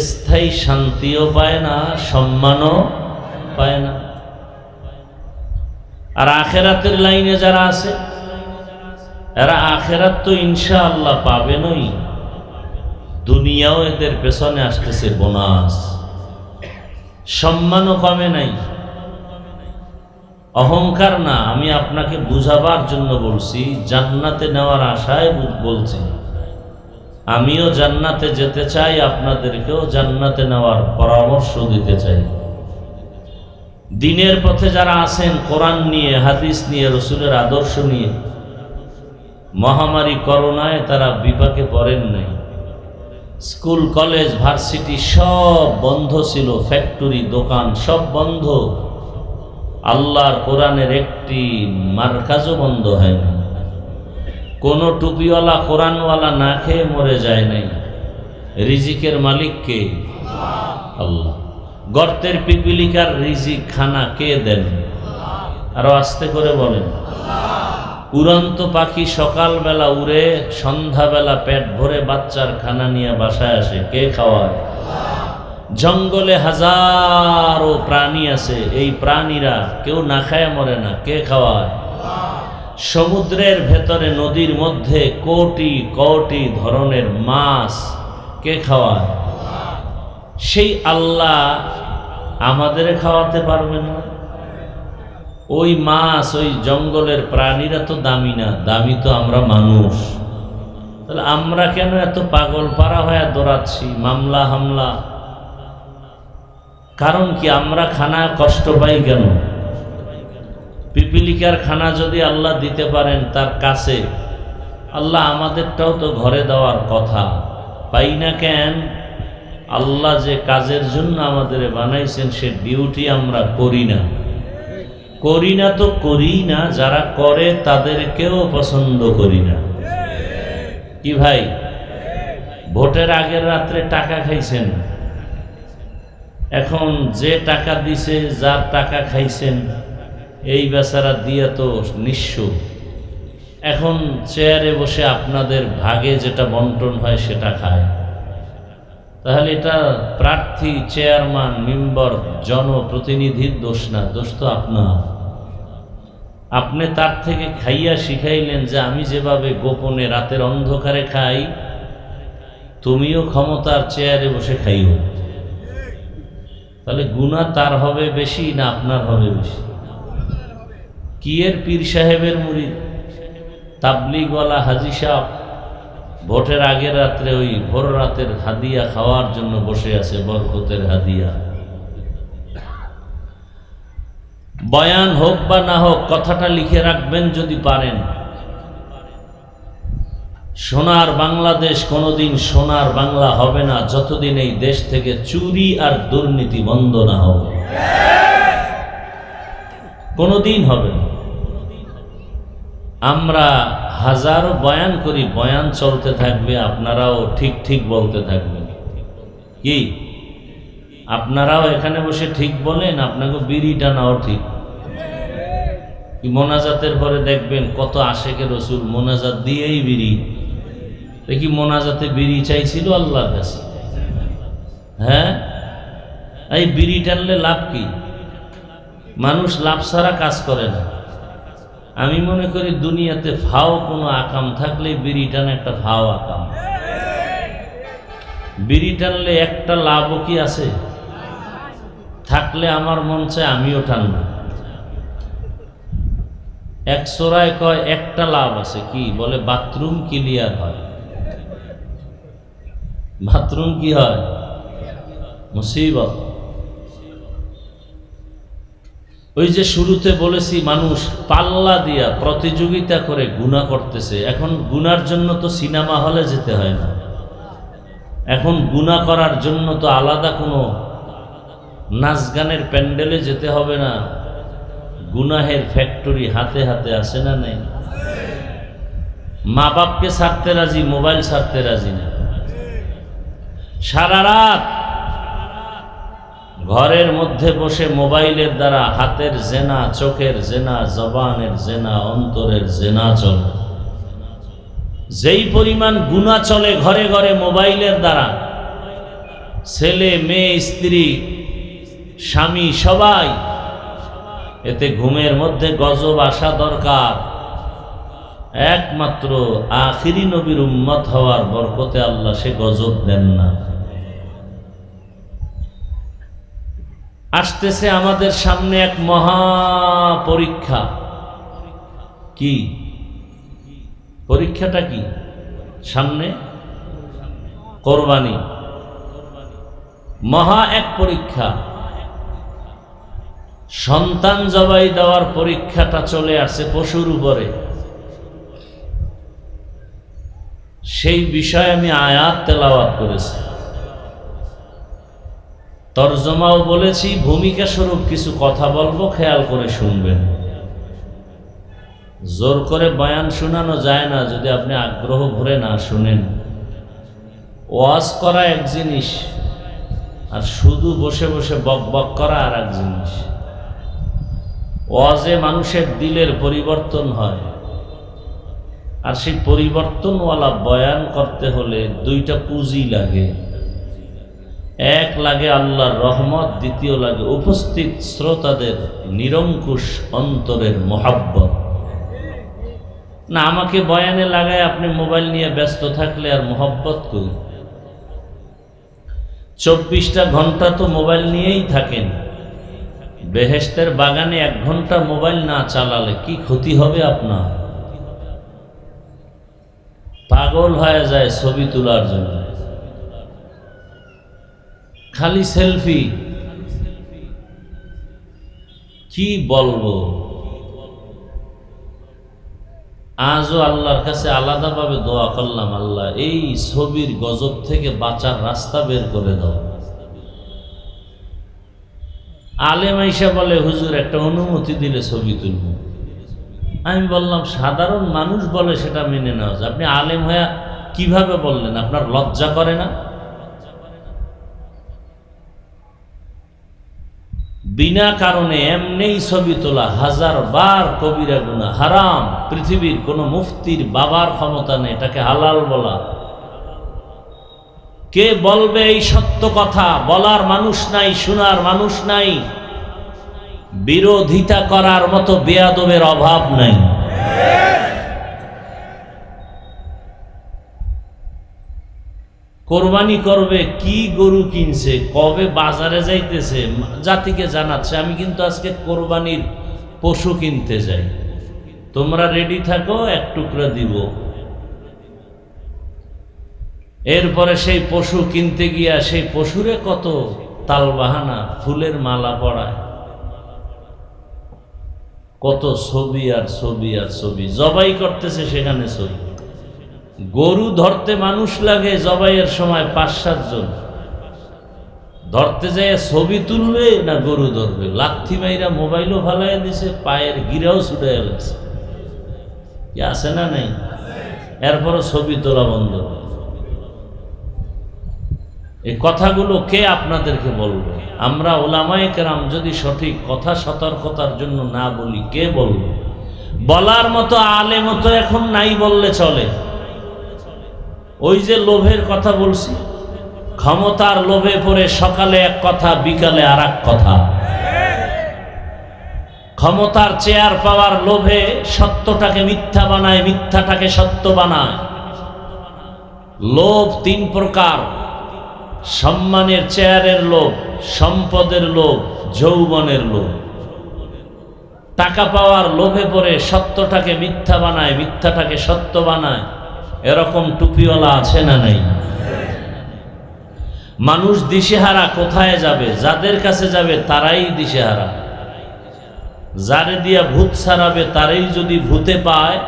স্থায়ী শান্তিও পায় না, সম্মানও পায় না। আর আখেরাতের লাইনে যারা আছে, এরা আখেরাত তো ইনশাআল্লাহ পাবেনই, দুনিয়াও এদের পেছনে আসতেছে বোনাস। সম্মানও কমে নাই। অহংকার না, আমি আপনাকে বুঝাবার জন্য বলছি, জান্নাতে নেওয়ার আশায় বলছি। আমিও জান্নাতে যেতে চাই, আপনাদেরকেও জান্নাতে নেওয়ার পরামর্শ দিতে চাই। দিনের পথে যারা আছেন, কোরআন নিয়ে, হাদিস নিয়ে, রসুলের আদর্শ নিয়ে, মহামারী করোনায় তারা বিপাকে পড়েন নাই। স্কুল, কলেজ, ভার্সিটি সব বন্ধ ছিল, ফ্যাক্টরি, দোকান সব বন্ধ। আল্লাহর কোরআনের একটি মার্কাজও বন্ধ হয়নি। কোনো টুপিওয়ালা কোরআনওয়ালা না খেয়ে মরে যায় নাই। রিজিকের মালিক কে? আল্লাহ। গর্তের পিপিলিকার রিজিক খানা কে দেন? আরো আস্তে করে বলেন। উড়ন্ত পাখি সকালবেলা উড়ে সন্ধ্যাবেলা পেট ভরে বাচ্চার খানা নিয়ে বাসায় আসে, কে খাওয়ায়? জঙ্গলে হাজারো প্রাণী আছে, এই প্রাণীরা কেউ না খায় মরে না, কে খাওয়ায়? সমুদ্রের ভেতরে, নদীর মধ্যে কোটি কোটি ধরনের মাছ, কে খাওয়ায়? সেই আল্লাহ আমাদের খাওয়াতে পারবে না? ওই মাছ, ওই জঙ্গলের প্রাণীরা তো দামি না, দামি তো আমরা মানুষ। তাহলে আমরা কেন এত পাগল পারা হয়ে দৌড়াচ্ছি, মামলা হামলা? কারণ কি? আমরা খানা কষ্ট পাই কেন? পিপিলিকার খানা যদি আল্লাহ দিতে পারেন তার কাছে, আল্লাহ আমাদেরটাও তো ঘরে দেওয়ার কথা, পাই না কেন? আল্লাহ যে কাজের জন্য আমাদের বানাইছেন সে ডিউটি আমরা করি না। করি না তো করি না, যারা করে তাদেরকেও পছন্দ করি না। কি ভাই? ভোটের আগের রাত্রে টাকা খাইছেন, এখন যে টাকা দিছে, যার টাকা খাইছেন, এই বেচারা দিয়ে তো নিঃস্ব। এখন চেয়ারে বসে আপনাদের ভাগে যেটা বন্টন হয় সেটা খায়। তাহলে এটা প্রার্থী, চেয়ারম্যান, মেম্বার, জনপ্রতিনিধির দোষ না, দোষ তো আপনার। আপনি তার থেকে খাইয়া শিখাইলেন যে আমি যেভাবে গোপনে রাতের অন্ধকারে খাই, তুমিও ক্ষমতার চেয়ারে বসে খাইও। তাহলে গুনাহ তার হবে বেশি না আপনার হবে বেশি? কি এর পীর সাহেবের মুরিদ, তাবলিগওয়ালা হাজি সাহেব ভোটের আগের রাত্রে ওই ভোর রাতের হাদিয়া খাওয়ার জন্য বসে আছে, বরকতের হাদিয়া। বয়ান হোক বা না হোক, কথাটা লিখে রাখবেন যদি পারেন। সোনার বাংলাদেশ কোনোদিন সোনার বাংলা হবে না যতদিন এই দেশ থেকে চুরি আর দুর্নীতি বন্ধ না হবে। কোনোদিন হবে না। আমরা হাজারো বয়ান করি, বয়ান চলতে থাকবে, আপনারাও ঠিক ঠিক বলতে থাকবেন। কি আপনারাও এখানে বসে ঠিক বলেন, আপনাকে বিড়ি টানাও ঠিক। মোনাজাতের পরে দেখবেন কত আশেকে রসুল মোনাজাত দিয়েই বিড়ি। দেখি মোনাজাতে বিড়ি চাইছিল আল্লাহর কাছে? হ্যাঁ, এই বিড়ি টানলে লাভ কি? মানুষ লাভ ছাড়া কাজ করে না। আমি মনে করি দুনিয়াতে ফাও কোনো আকাম থাকলে বিড়ি টান একটা ফাও আকাম। বিড়ি টানলে একটা লাভও কি আছে? থাকলে আমার মন চায় আমিও টানব। এক সোরায় কয় একটা লাভ আছে, কি বলে? বাথরুম ক্লিয়ার হয়। বাথরুম কি হয়? মুসিবত। ওই যে শুরুতে বলেছি, মানুষ পাল্লা দিয়া প্রতিযোগিতা করে গুনাহ করতেছে। এখন গুনার জন্য তো সিনেমা হলে যেতে হয় না, এখন গুনাহ করার জন্য তো আলাদা কোনো নাচ গানের প্যান্ডেলে যেতে হবে না। গুনাহের ফ্যাক্টরি হাতে হাতে আসে না? নেই? মা বাপকে ছাড়তে রাজি, মোবাইল ছাড়তে রাজি না। সারা রাত ঘরের মধ্যে বসে মোবাইলের দ্বারা হাতের জেনা, চোখের জেনা, জবানের জেনা, অন্তরের জেনা চলে। যেই পরিমাণ গুনাহ চলে ঘরে ঘরে মোবাইলের দ্বারা, ছেলে মেয়ে, স্ত্রী, স্বামী সবাই, এতে ঘুমের মধ্যে গজব আসা দরকার। একমাত্র আখিরি নবীর উম্মত হওয়ার বরকতে আল্লাহ সে গজব দেন না। আসতেছে আমাদের সামনে এক মহা পরীক্ষা। কি পরীক্ষাটা? কি সামনে? কোরবানি। মহা এক পরীক্ষা। সন্তান জবাই দেওয়ার পরীক্ষাটা চলে আসছে পশুর উপরে। সেই বিষয়ে আমি আয়াত তেলাওয়াত করেছি, তরজমাও বলেছি, ভূমিকা স্বরূপ কিছু কথা বলবো, খেয়াল করে শুনবেন। জোর করে বয়ান শোনানো যায় না যদি আপনি আগ্রহ ভরে না শুনেন। ওয়াজ করা এক জিনিস, আর শুধু বসে বসে বক বক করা আর এক জিনিস। ওয়াজে মানুষের দিলের পরিবর্তন হয়, আর সেই পরিবর্তনওয়ালা বয়ান করতে হলে দুইটা পুঁজি লাগে। এক লাগে আল্লাহর রহমত, দ্বিতীয় লাগে উপস্থিত শ্রোতাদের নিরঙ্কুশ অন্তরের মহাব্বত। না, আমাকে বয়ানে লাগায় আপনি মোবাইল নিয়ে ব্যস্ত থাকলে আর মহব্বত করি। 24টা ঘন্টা তো মোবাইল নিয়েই থাকেন। বেহেশতের বাগানে 1 ঘন্টা মোবাইল না চালালে কি ক্ষতি হবে আপনার? পাগল হয়ে যায় ছবি তোলার জন্য, খালি সেলফি। কি বলবো, আজও আল্লাহর কাছে আলাদাভাবে দোয়া করলাম, আল্লাহ এই ছবির গজব থেকে বাঁচার রাস্তা বের করে দাও। আলেম আইসা বলে, হুজুর একটা অনুমতি দিলে ছবি তুলব। আমি বললাম, সাধারণ মানুষ বলে সেটা মেনে নেওয়া যায়, আপনি আলেম হয়ে কিভাবে বললেন? আপনার লজ্জা করে না? বিনা কারণে এমনিই ছবি তোলা 1000 বার কবিরা গুনাহ, হারাম। পৃথিবীর কোনো মুফতির বাবার ক্ষমতা নেই এটাকে হালাল বলা। কে বলবে এই সত্য কথা? বলার মানুষ নাই, শোনার মানুষ নাই, বিরোধিতা করার মতো বেয়াদবের অভাব নাই। কোরবানি করবে, কি গরু কিনছে, কবে বাজারে যাইতেছে, জাতিকে জানাচ্ছে আমি কিন্তু আজকে কোরবানির পশু কিনতে যাই, তোমরা রেডি থাকো, 1 টুকরা দিব। এরপরে সেই পশু কিনতে গিয়া সেই পশুরে কত তালবাহানা, ফুলের মালা পরায়, কত ছবি আর ছবি আর ছবি, জবাই করতেছে সেখানে ছবি। গরু ধরতে মানুষ লাগে জবাইয়ের সময় 5-7 জন, ধরতে যায় ছবি তুলবে না গরু ধরবে। লাথি মাইরা মোবাইলও ফালাই দিছে, পায়ের গিরাও ছুটে গেছে, কি আছে না নাই? এরপরও ছবি তোলা বন্ধ। এই কথাগুলো কে আপনাদেরকে বলবে? আমরা ওলামায়ে কেরাম যদি সঠিক কথা সতর্কতার জন্য না বলি, কে বলবে? বলার মতো আলেম তো এখন নাই বললে চলে। ওই যে লোভের কথা বলছি, ক্ষমতার লোভে পড়ে সকালে এক কথা, বিকালে আর এক কথা। ক্ষমতার চেয়ার পাওয়ার লোভে সত্যটাকে মিথ্যা বানায়, মিথ্যাটাকে সত্য বানায়। লোভ 3 প্রকার: সম্মানের চেয়ারের লোভ, সম্পদের লোভ, যৌবনের লোভ। টাকা পাওয়ার লোভে পড়ে সত্যটাকে মিথ্যা বানায়, মিথ্যাটাকে সত্য বানায়। এরকম টুপিওয়ালা আছে না নাই? মানুষ দিশেহারা কোথায় যাবে? যাদের কাছে যাবে তারাই দিশেহারা। যারে দিয়া ভূত ছাড়াবে তারাই যদি ভূতে পায়।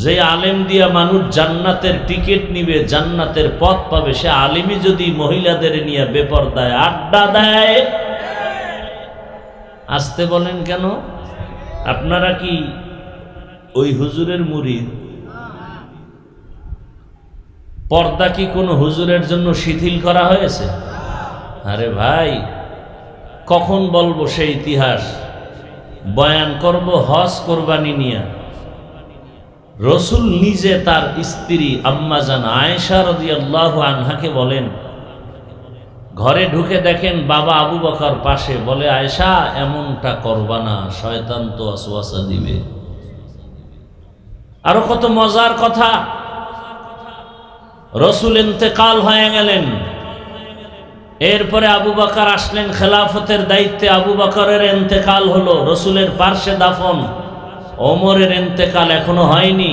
যে আলেম দিয়া মানুষ জান্নাতের টিকিট নিবে, জান্নাতের পথ পাবে, সে আলেমই যদি মহিলাদের নিয়ে বেপরদায় আড্ডা দেয়। আসতে বলেন কেন? আপনারা কি ওই হুজুরের মুরিদ? পর্দা কি কোনো হুজুরের জন্য শিথিল করা হয়েছে? আরে ভাই, কখন বলবো সেই ইতিহাস? বয়ান করব হজ কোরবানি নিয়ে। রসুল নিজে তার স্ত্রী আম্মাজান আয়েশা রাদিয়াল্লাহু আনহাকে বলেন, ঘরে ঢুকে দেখেন বাবা আবু বকর পাশে, বলে আয়েশা এমনটা করবা না, শয়তান তো ওয়াসওয়াসা দিবে। আরো কত মজার কথা। রসুল ইন্তেকাল হয়ে গেলেন, এরপরে আবু বকর আসলেন খেলাফতের দায়িত্বে। আবু বকরের ইন্তেকাল হলো, রসুলের পার্শ্বে দাফন। ওমরের ইন্তেকাল এখনো হয়নি।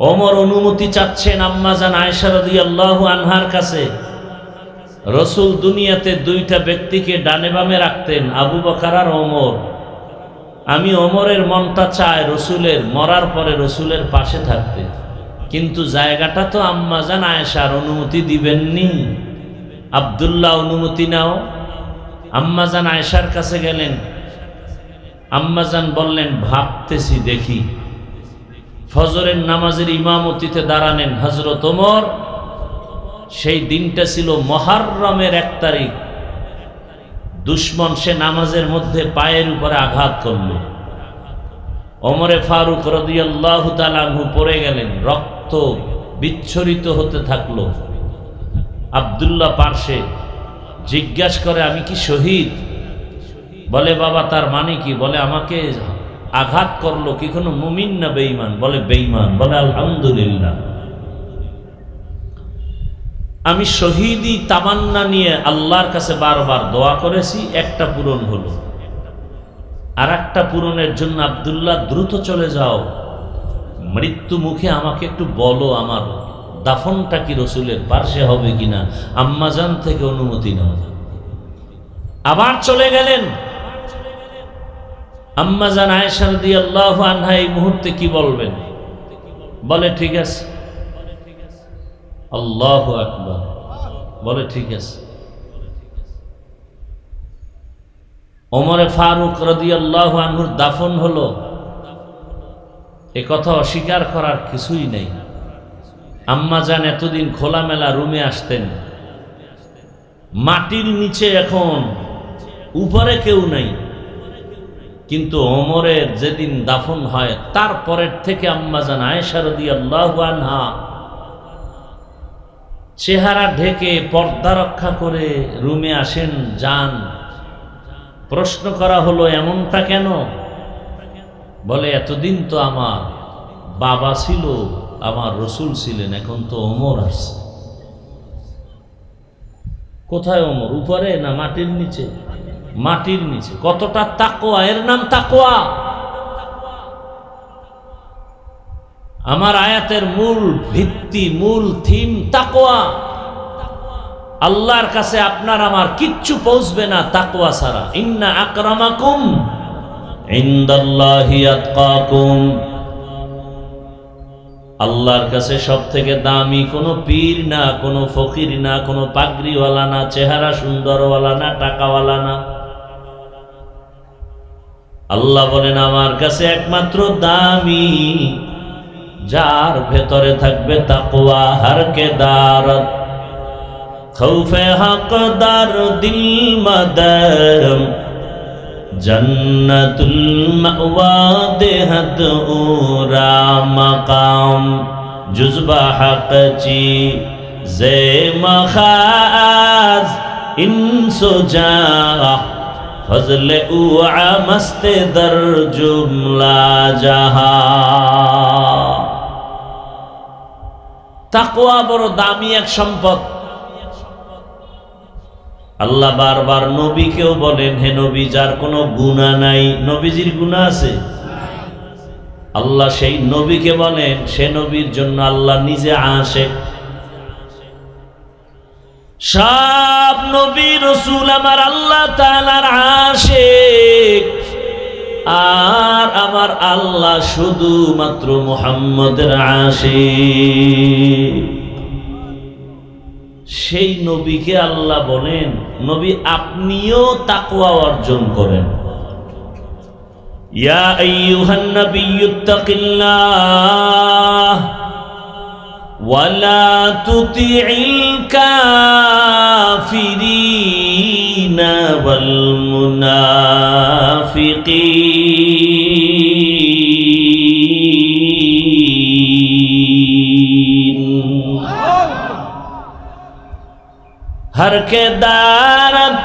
ওমর অনুমতি চাচ্ছেন আম্মাজান আয়েশা রাদিয়াল্লাহু আনহার কাছে, রসুল দুনিয়াতে দুইটা ব্যক্তিকে ডানে বামে রাখতেন, আবু বকর আর ওমর। আমি ওমরের মনটা চায় রসুলের মরার পরে রসুলের পাশে থাকতে, কিন্তু জায়গাটা তো আম্মাজান আয়েশার অনুমতি দিবেননি। আব্দুল্লাহ অনুমতি নাও। আম্মাজান আয়েশার কাছে গেলেন, আম্মাজান বললেন ভাবতেছি দেখি। ফজরের নামাজের ইমামতিতে দাঁড়ালেন হযরত ওমর। সেই দিনটা ছিল মুহররমের 1 তারিখ। দুশ্মন সে নামাজের মধ্যে পায়ের উপরে আঘাত করল। ওমরে ফারুক রাদিয়াল্লাহু তাআলা আনহু পড়ে গেলেন, রক্ত বিচ্ছরিত হতে থাকলো। আব্দুল্লাহ পার্শ্বে জিজ্ঞাসা করে, আমি কি শহীদ? বলে বাবা তার মানে কি? বলে আমাকে আঘাত করলো কি কোনো মুমিন না বেঈমান? বলে বেঈমান। বলে আলহামদুলিল্লাহ, আমি শহীদি তামান্না নিয়ে আল্লাহর কাছে বারবার দোয়া করেছি, একটা পূরণ হলো। আর একটা পূরণের জন্য আব্দুল্লাহ দ্রুত চলে যাও, মৃত্যু মুখে আমাকে একটু বলো আমার দাফনটা কি রসুলের পার্শ্বে হবে কিনা, আম্মাজান থেকে অনুমতি নাও। আবার চলে গেলেন। আম্মাজান আয়েশা রাদিয়াল্লাহু আনহা এই মুহূর্তে কি বলবেন? বলে ঠিক আছে। আল্লাহু আকবার। বলে ঠিক আছে। ওমরে ফারুক রাদিয়াল্লাহু আনহুর দাফন হলো, এ কথা অস্বীকার করার কিছুই নেই। আম্মাজান এতদিন খোলামেলা রুমে আসতেন, মাটির নিচে এখন উপরে কেউ নাই। কিন্তু ওমরের যেদিন দাফন হয় তারপরের থেকে আম্মাজান আয়েশা রাদিয়াল্লাহু আনহা চেহারা ঢেকে পর্দা রক্ষা করে রুমে আসেন, যান। প্রশ্ন করা হলো এমনটা কেন? বলে এতদিন তো আমার বাবা ছিল, আমার রসুল ছিলেন, এখন তো ওমর আসছে। কোথায় ওমর? উপরে না মাটির নিচে? মাটির নিচে। কতটা তাকওয়া! এর নাম তাকওয়া। আমার আয়াতের মূল ভিত্তি, মূল থিম তাকওয়া। আল্লাহর কাছে আপনার আমার কিচ্ছু পৌঁছবে না তাকওয়া ছাড়া। ইন্না আকরামাকুম ইনদাল্লাহি আতকাকুম। আল্লাহর কাছে সব থেকে দামি কোনো পীর না, কোনো ফকির না, কোনো পাগড়িওয়ালা না, চেহারা সুন্দরওয়ালা না, টাকাওয়ালা না। আল্লাহ বলেন আমার কাছে একমাত্র দামি যার ভেতরে থাকবে তাকওয়া। হারকে দারত খৌফে হকদার দিল মদরম জন্নতুল মাওয়া দেহত উরা মাকাম জুজবা হক চি জে মখাজ ইনসো জা ফজলে উআ মস্তে দর জুমলা জাহা। তাকওয়া বড় দামি এক সম্পদ। আল্লাহ বারবার নবীকেও বলেন, হে নবী যার কোনো গুনাহ নাই। নবীজির গুনাহ আছে? আল্লাহ সেই নবীকে বলেন, সে নবীর জন্য আল্লাহ নিজে আশেক। সব নবী রাসূল আমার আল্লাহ তাআলার আশেক, আর আমার আল্লাহ শুধুমাত্র মুহাম্মদের আশিক। সেই নবীকে আল্লাহ বলেন, নবী আপনিও তাকওয়া অর্জন করেন। ইয়া আইয়ুহান নাবিয়্যুত্তাকিল্লাহ ওয়ালা তুতিইল কাফিরিনা ওয়াল মুনাফিকিন। हर के दारत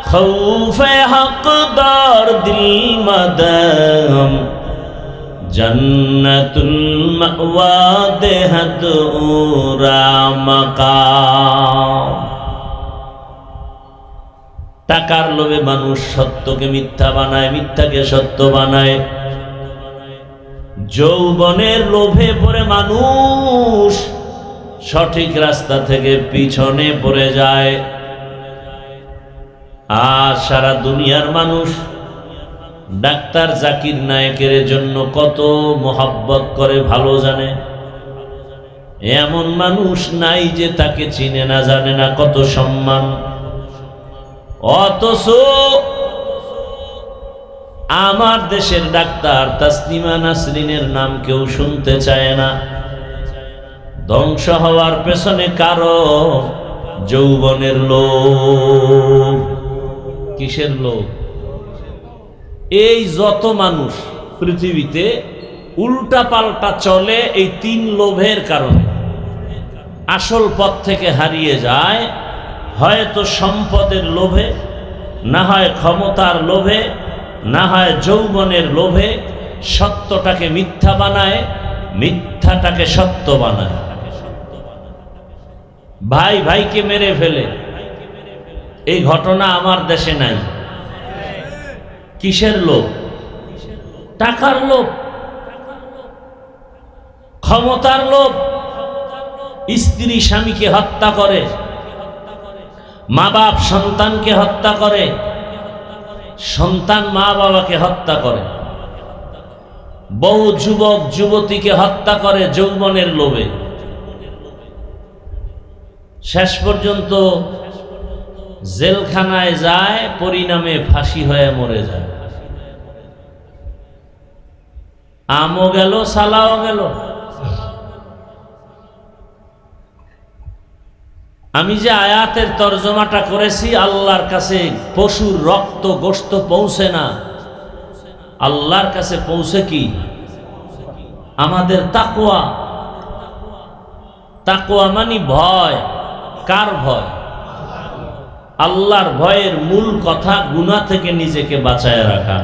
खौफे हकदार दिल मदम जन्नतुल मावा देहत उरा मकाम। টাকার লোভে মানুষ সত্যকে মিথ্যা বানায়, মিথ্যাকে সত্য বানায়। যৌবনের লোভে পড়ে মানুষ সঠিক রাস্তা থেকে পিছনে পড়ে যায়। আর সারা দুনিয়ার মানুষ ডাক্তার জাকির নায়েকের জন্য কত মোহাব্বত করে, ভালো জানে। এমন মানুষ নাই যে তাকে চিনে না, জানে না কত সম্মান। অথচ আমার দেশের ডাক্তার তাসলিমা নাসরিনের নাম কেউ শুনতে চায় না। ধ্বংস হওয়ার পেছনে কারণ যৌবনের লোভ। কিসের লোভ? এই যত মানুষ পৃথিবীতে উল্টা পাল্টা চলে এই তিন লোভের কারণে আসল পথ থেকে হারিয়ে যায়। হয়তো সম্পদের লোভে, না হয় ক্ষমতার লোভে, না হয় যৌবনের লোভে। সত্যটাকে মিথ্যা বানায়, মিথ্যাটাকে সত্য বানায়। ভাই ভাইকে মেরে ফেলে, এই ঘটনা আমার দেশে নাই। কিসের লোভ? টাকার লোভ, ক্ষমতার লোভ। স্ত্রী স্বামীকে হত্যা করে, মা বাপ সন্তানকে হত্যা করে, সন্তান মা বাবাকে হত্যা করে, বহু যুবক যুবতীকে হত্যা করে যৌবনের লোভে। শেষ পর্যন্ত জেলখানায় যায়, পরিণামে ফাঁসি হয়ে মরে যায়। আমও গেল, সালাও গেল। আমি যে আয়াতের তরজমাটা করেছি, আল্লাহর কাছে পশুর রক্ত গোশত পৌঁছে না, আল্লাহর কাছে পৌঁছে কি? আমাদের তাকওয়া। তাকওয়া মানে ভয়। কার ভয়? আল্লাহর ভয়ের মূল কথা গুনাহ থেকে নিজেকে বাঁচায় রাখা।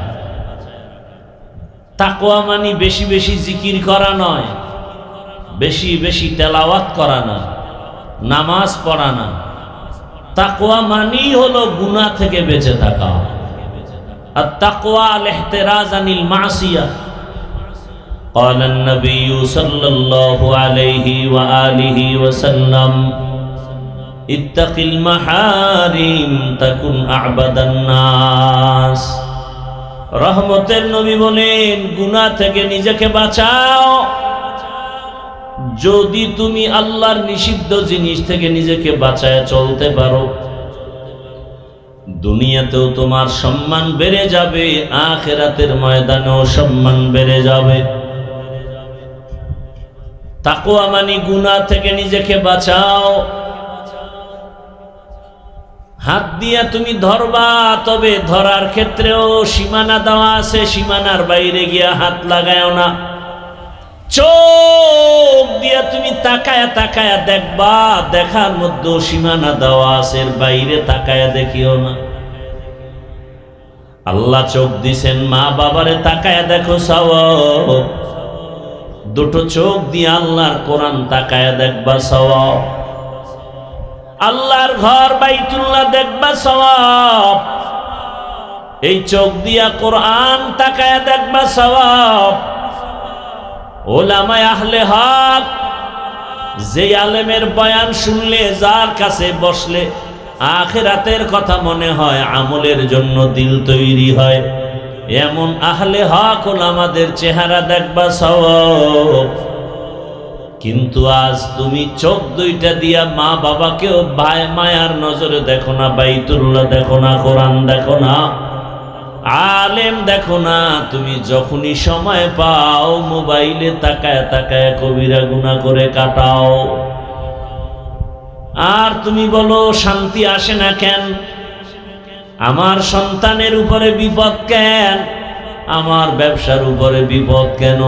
তাকওয়া মানে বেশি বেশি জিকির করা নয়, বেশি বেশি তেলাওয়াত করা না, নামাজ পড়া না। তাকওয়া মানেই হলো গুনাহ থেকে বেঁচে থাকা। আর তাকওয়া আল ইহতিরাজ আনিল মাসিয়া। قال النبي صلى الله عليه وآله وسلم اتق المحارم تكن أعبد الناس। রহমতের নবী বলেন, গুনাহ থেকে নিজেকে বাঁচাও। যদি তুমি আল্লাহর নিষিদ্ধ জিনিস থেকে নিজেকে বাঁচায় চলতে পারো, দুনিয়াতেও তোমার সম্মান বেড়ে যাবে, আখিরাতের ময়দানেও সম্মান বেড়ে যাবে। তাকওয়া মানে গুনাহ থেকে নিজেকে বাঁচাও। হাত দিয়া তুমি ধরবা, তবে ধরার ক্ষেত্রেও সীমানা দেওয়া আছে। সীমানার বাইরে গিয়া হাত লাগায়ও না। চোখ দিয়া তুমি তাকায়া তাকায়া দেখবা, দেখার মধ্যেও সীমানা দেওয়া আছে, এর বাইরে তাকায়া দেখিও না। আল্লাহ চোখ দিছেন, মা বাবারে তাকায়া দেখো সওয়াব। দুটো চোখ দিয়ে আল্লাহর কোরআন তাকায়া দেখবা সওয়াব। আল্লাহর ঘর বাইতুল্লাহ দেখবা সওয়াব। এই চোখ দিয়া কোরআন তাকায়া দেখবা সওয়াব। ওলামায়ে আহলে হক, যে আলেমের বয়ান শুনলে, যার কাছে বসলে আখিরাতের কথা মনে হয়, আমলের জন্য দিল তৈরি হয়, এমন আহলে হক ওলামাদের চেহারা দেখবা সওয়াব। কিন্তু আজ তুমি চোখ দুইটা দিয়া মা বাবাকেও মায়ার নজরে দেখো না, বাইতুল্লাহ দেখো না, কোরআন দেখো না, আলেম দেখো না। তুমি যখনই সময় পাও মোবাইলে তাকায় তাকায় কবিরা গুনাহ করে কাটাও। আর তুমি বলো শান্তি আসে না কেন? আমার সন্তানের উপরে বিপদ কেন? আমার ব্যবসার উপরে বিপদ কেন?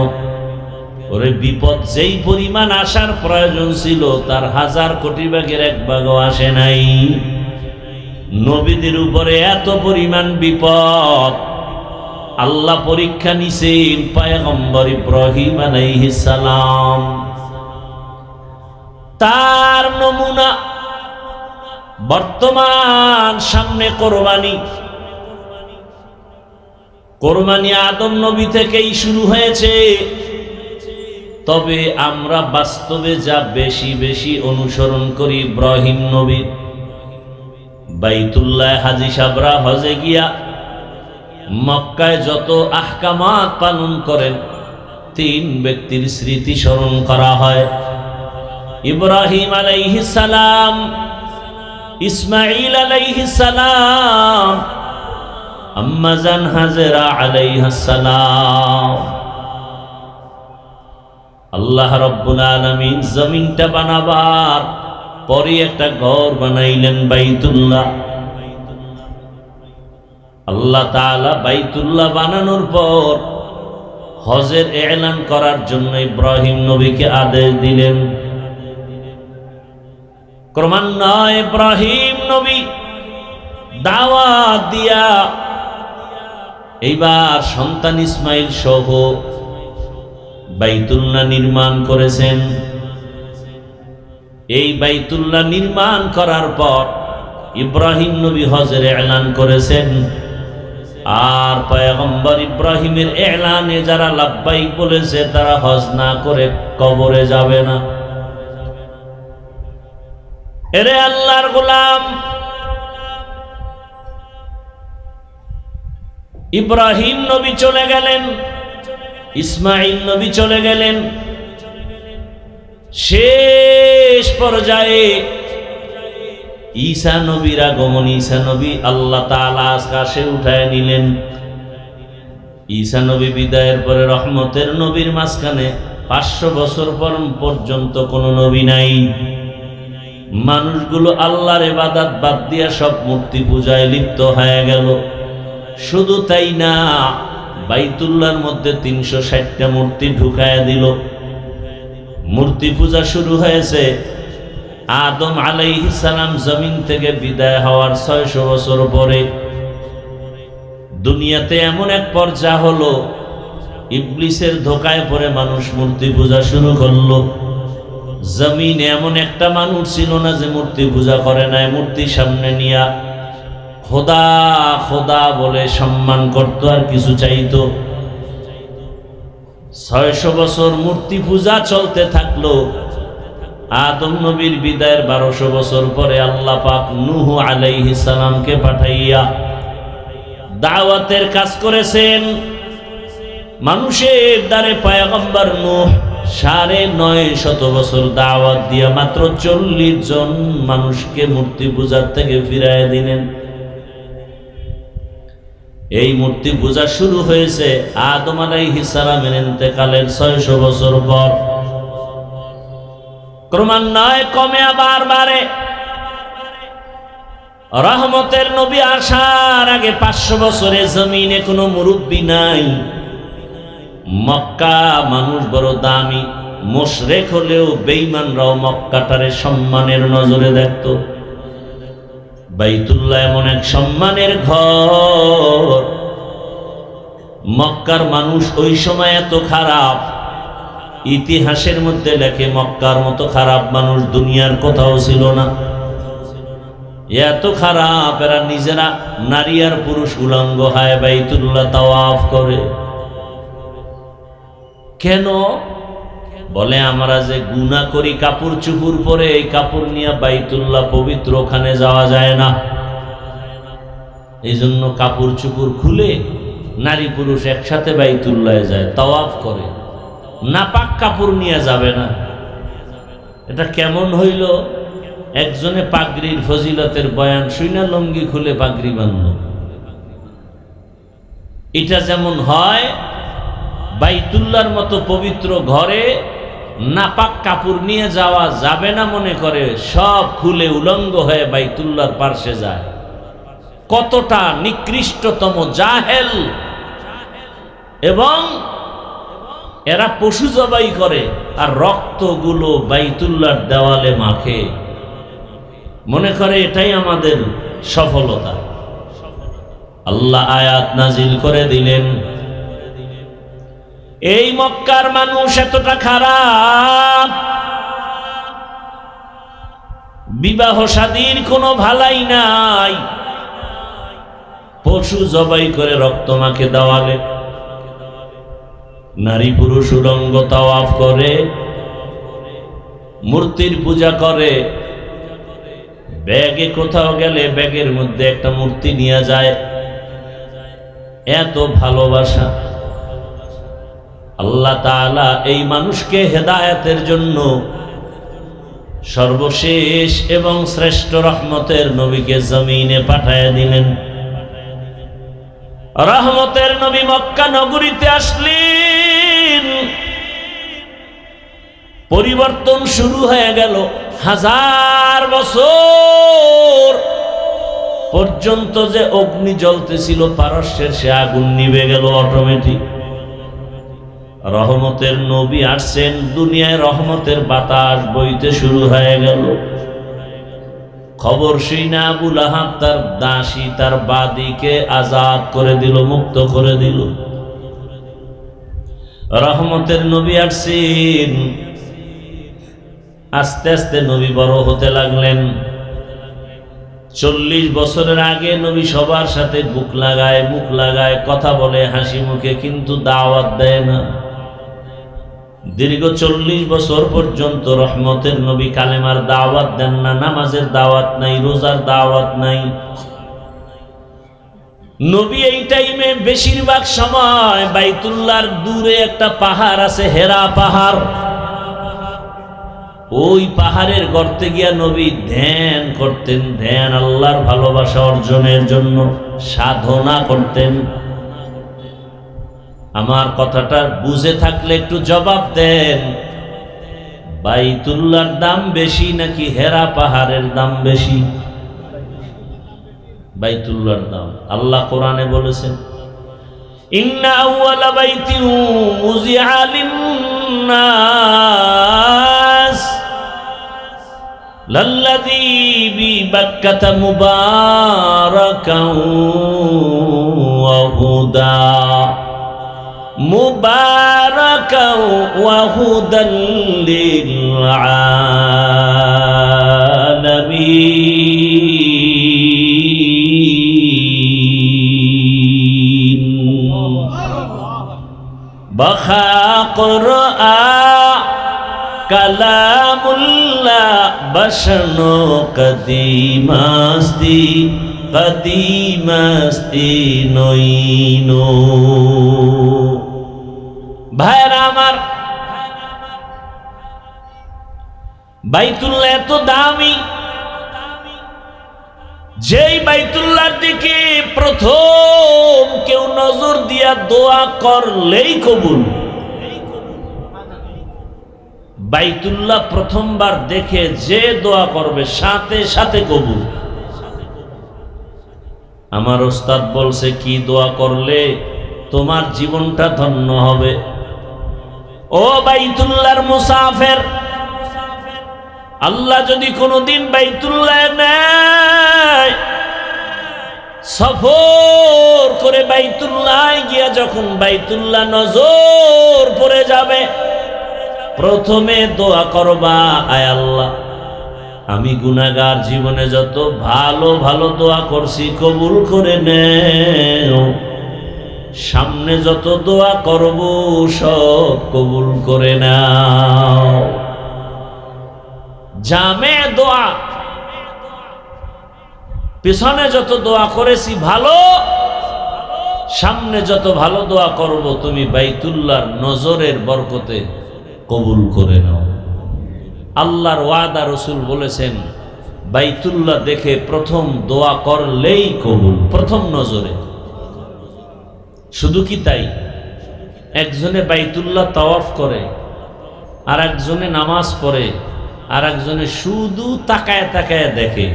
ওরে বিপদ যেই পরিমাণ আসার প্রয়োজন ছিল, তার 1000 কোটি ভাগের 1 ভাগও আসে নাই। নবীদের উপরে এত পরিমাণ বিপদ। আল্লাহ পরীক্ষা নিছেন পয়গম্বর ইব্রাহিম আলাইহিস সালাম। তার নমুনা বর্তমান সামনে কোরবানি। কোরবানি আদম নবী থেকেই শুরু হয়েছে। তবে আমরা বাস্তবে যা বেশি বেশি অনুসরণ করি ইব্রাহিম নবী। বাইতুল্লাহ হাজী সাহরা হজে গিয়া মক্কায় যত আহকামাত পালন করেন, 3 ব্যক্তির স্মৃতি স্মরণ করা হয়। ইব্রাহিম আলাইহিস সালাম, ইসমাঈল আলাইহিস সালাম, আম্মা জান হাজেরা আলাইহিস সালাম। আল্লাহ রাব্বুল আলামিন জমিনটা বানাবার পরে একটা ঘর বানাইলেন বাইতুল্লাহ। আল্লাহ তাআলা বাইতুল্লাহ বানানোর পর হজের এলান করার জন্য ইব্রাহিম নবীকে আদেশ দিলেন। ক্রমান্বয়ে ইব্রাহিম নবী দাওয়াত দিয়া এইবার সন্তান ইসমাইল সহ বাইতুল্লাহ নির্মাণ করেছেন। এই বাইতুল্লাহ নির্মাণ করার পর ইব্রাহিম নবী হজের এলান করেছেন। আর পয়গম্বর ইব্রাহিমের এলানে যারা লাব্বাইক বলেছে তারা হজ না করে কবরে যাবে না। এরে আল্লাহর গোলাম, ইব্রাহিম নবী চলে গেলেন, ইসমাইল নবী চলে গেলেন। শেষ পর্যায়ে ঈসা নবীর আগমন। ঈসা নবী আল্লাহ তাআলা আকাশে উঠায় নিলেন। ঈসা নবী বিদায়ের পরে রহমতের নবীর মাঝখানে 500 বছর পর্যন্ত কোনো নবী নাই। মানুষগুলো আল্লাহর ইবাদত বাদ দিয়া সব মূর্তি পূজায় লিপ্ত হয়ে গেল। শুধু তাই না, বাইতুল্লাহর মধ্যে 360টা মূর্তি ঢুকায়া দিল। মূর্তি পূজা শুরু হয়েছে আদম আলাইহিস সালাম জমিন থেকে বিদায় হওয়ার 600 বছর পরে। দুনিয়াতে এমন এক পর্যায় হলো, ইবলিসের ধোকায় পড়ে মানুষ মূর্তি পূজা শুরু করলো। জমিনে এমন একটা মানুষ ছিল না যে মূর্তি পূজা করে নাই। মূর্তির সামনে নিয়া খোদা খোদা বলে সম্মান করত আর কিছু চাইতো। 600 বছর মূর্তি পূজা চলতে থাকলো। আদম নবীর বিদায়ের 1200 বছর পরে আল্লাহ পাক নূহ আলাইহিস সালামকে পাঠাইয়া দাওয়াতের কাজ করেছেন। মানুষের দ্বারে পয়গম্বর নূহ 950 বছর দাওয়াত দিয়া মাত্র 40 জন মানুষকে মূর্তি পূজার থেকে ফিরাইয়া দিলেন। এই মূর্তি পূজা শুরু হয়েছে আদম আলাইহিস সালামের ইন্তেকালের 600 বছর পর। ক্রমান্বয়ে কমে আবার বাড়ে। রহমতের নবী আসার আগে 500 বছরে জমিনে কোনো মুরব্বী নাই। মক্কা মানুষ বড় দামি, মুশরিক হলেও বেঈমানরাও মক্কাটারে সম্মানের নজরে দেখত। বাইতুল্লাহ এমন এক সম্মানের ঘর। মক্কার মানুষ ওই সময় এত খারাপ, ইতিহাসের মধ্যে লেখে মক্কার মতো খারাপ মানুষ দুনিয়ার কোথাও ছিল না। এত খারাপ, এরা নিজেরা নারী আর পুরুষ উলঙ্গ হয় বাইতুল্লাহ তাওয়াফ করে। কেন? বলে আমরা যে গুনাহ করি কাপড় চুপুর পরে, এই কাপড় নিয়ে বাইতুল্লাহ পবিত্র, ওখানে যাওয়া যায় না। এই জন্য কাপড় চুপুর খুলে নারী পুরুষ একসাথে বাইতুল্লাহে যায়, তাওয়াফ করে। নাপাক কাপড় নিয়ে যাবে না। এটা কেমন হইল? একজনে পাগড়ির ফজিলতের বয়ান শুইনা লুঙ্গি খুলে পাগড়ি বাঁধল। এটা যেমন হয়, বাইতুল্লাহর মতো পবিত্র ঘরে নাপাক কাপড় নিয়ে যাওয়া যাবে না মনে করে সব খুলে উলঙ্গ হয়ে বাইতুল্লাহর পার্শ্বে যায়। কতটা নিকৃষ্টতম জাহেল! এবং এরা পশু জবাই করে আর রক্তগুলো বাইতুল্লাহর দেওয়ালে মাখে, মনে করে এটাই আমাদের সফলতা। আল্লাহ আয়াত নাজিল করে দিলেন, এই মক্কার মানুষ এতটা খারাপ, বিবাহ শাদীর কোনো ভালাই নাই, পশু জবাই করে রক্ত মাখে দেওয়ালে। নারী পুরুষ উলঙ্গ তাওয়াফ করে, মূর্তির পূজা করে। ব্যাগে কোথাও গেলে ব্যাগের মধ্যে একটা মূর্তি নিয়ে যায়। এত ভালোবাসা। আল্লাহ তাআলা এই মানুষকে হেদায়েতের জন্য সর্বশেষ এবং শ্রেষ্ঠ রহমতের নবীকে জমিনে পাঠায়া দিলেন। রহমতের নবী মক্কা নগরীতে আসলেন, পরিবর্তন শুরু হয়ে গেল। 1000 বছর পর্যন্ত যে অগ্নি জ্বলতেছিল পারস্যের, সে আগুন নিভে গেল অটোমেটিক। রহমতের নবী আসছেন, দুনিয়ায় রহমতের বাতাস বইতে শুরু হয়ে গেল। খবর শুনে আবু লাহাব তার দাসী, তার বাদীকে আজাদ করে দিল, মুক্ত করে দিল। রহমতের নবী আসছেন। আস্তে আস্তে নবী বড় হতে লাগলেন। 40 বছরের আগে নবী সবার সাথে মুখ লাগায় কথা বলে হাসি মুখে, কিন্তু দাওয়াত দেয় না। দীর্ঘ 40 বছর পর্যন্ত রহমতের নবী কালেমার দাওয়াত দেন না, নামাজের দাওয়াত নাই, রোজার দাওয়াত নাই। নবী এই টাইমে বেশিরভাগ সময় বাইতুল্লাহর দূরে একটা পাহাড় আছে, হেরা পাহাড়, ওই পাহাড়ের গর্তে গিয়া নবী ধ্যান করতেন। ধ্যান আল্লাহর ভালোবাসা অর্জনের জন্য সাধনা করতেন। আমার কথাটা বুঝে থাকলে একটু জবাব দেন। বাইতুল্লাহর দাম বেশি নাকি হেরা পাহাড়ের দাম বেশি? বাইতুল্লাহর দাম। আল্লাহ কোরআনে বলেছেন, ইন্না আউওয়ালা বাইতিন উযিআ লিন-নাস লাল্লাযী বিবাক্কাতা মুবারাকান ওয়া হুদা মুবারাকান ওয়া হুদাল লিল আলামিন। বাখা কুরআন কালামুল্লাহ বশনো কদিমাস্তি নইনো। ভাইরা আমার, বাইতুল্লাহ এত দামি, যেই বাইতুল্লাহর দিকে প্রথম কেউ নজর দিয়া দোয়া করলেই কবুল। বাইতুল্লাহ প্রথমবার দেখে যে দোয়া করবে সাথে সাথে কবুল। আমার ওস্তাদ বলছে, কি দোয়া করলে তোমার জীবনটা ধন্য হবে। ও বাইতুল্লাহর মুসাফির, আল্লাহ যদি কোনোদিন বাইতুল্লাহ নেয়, সফর করে বাইতুল্লাহ গিয়া যখন বাইতুল্লাহ নজর পড়ে যাবে, প্রথমে দোয়া করবা, আয় আল্লাহ, আমি গুনাহগার, জীবনে যত ভালো ভালো দোয়া করছি কবুল করে নেও। সামনে যত দোয়া করব সব কবুল করে নাও। জামে দোয়া, পিছনে যত দোয়া করেছি ভালো, সামনে যত ভালো দোয়া করব তুমি বাইতুল্লাহর নজরের বরকতে কবুল করে নাও। আল্লাহর ওয়াদা, রসুল বলেছেন বাইতুল্লাহ দেখে প্রথম দোয়া করলেই কবুল, প্রথম নজরে। শুধু কি তাই, একজনে বাইতুল্লাহ তাওয়াফ করে, আর একজনে নামাজ পড়ে, আর একজনে শুধু তাকায় তাকায় দেখে।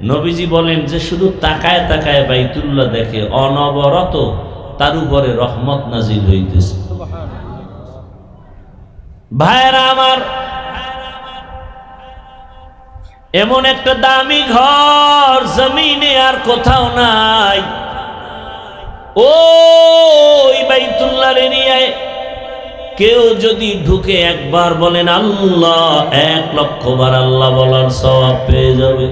নবীজি বলেন যে শুধু তাকায় তাকায় বাইতুল্লাহ দেখে, অনবরত তার উপরে রহমত নাজিল হইতেছে। ভাইরা আমার, এমন একটা দামি ঘর জমিনে আর কোথাও নাই। ওই বাইতুল্লাহর এরিয়ায় কেউ যদি ঢুকে একবার বলেন আল্লাহ, 1,00,000 বার আল্লাহ বলার সওয়াব পেয়ে যাবে।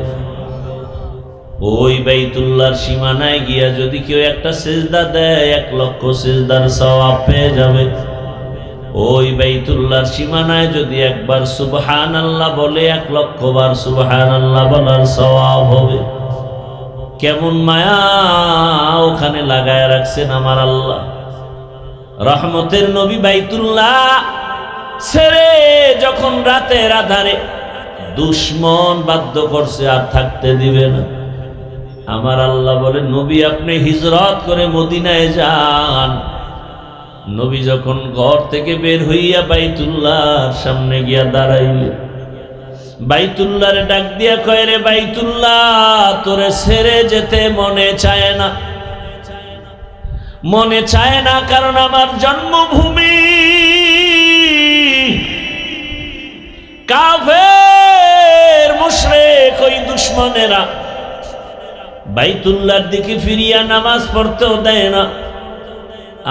ওই বাইতুল্লাহর সীমানায় গিয়া যদি কেউ একটা সিজদা দেয়, 1,00,000 সিজদার সওয়াব পেয়ে যাবে। ওই বাইতুল্লাহর সীমানায় যদি একবার সুবহানাল্লাহ বলে 1,00,000 বার সুবহানাল্লাহ বলার সওয়াব হবে। কেমন মায়া ওখানে লাগায় রাখছেন আমার আল্লাহ। রহমতের নবী বাইতুল্লাহ ছেড়ে যখন রাতের আধারে দুশ্মন বাধ্য করছে আর থাকতে দিবে না, আমার আল্লাহ বলে নবী আপনি হিজরত করে মদিনায় যান। নবী যখন ঘর থেকে বের হইয়া বাইতুল্লাহর সামনে গিয়া দাঁড়াইলে, বাইতুল্লাহরে ডাক দিয়া কয়, রে বাইতুল্লাহ তোরে ছেড়ে যেতে মনে চায় না, মনে চায় না, কারণ আমার জন্মভূমি। কাফের মুশরিক ওই দুশমনেরা বাইতুল্লাহর দিকে ফিরিয়া নামাজ পড়তেও দেয় না,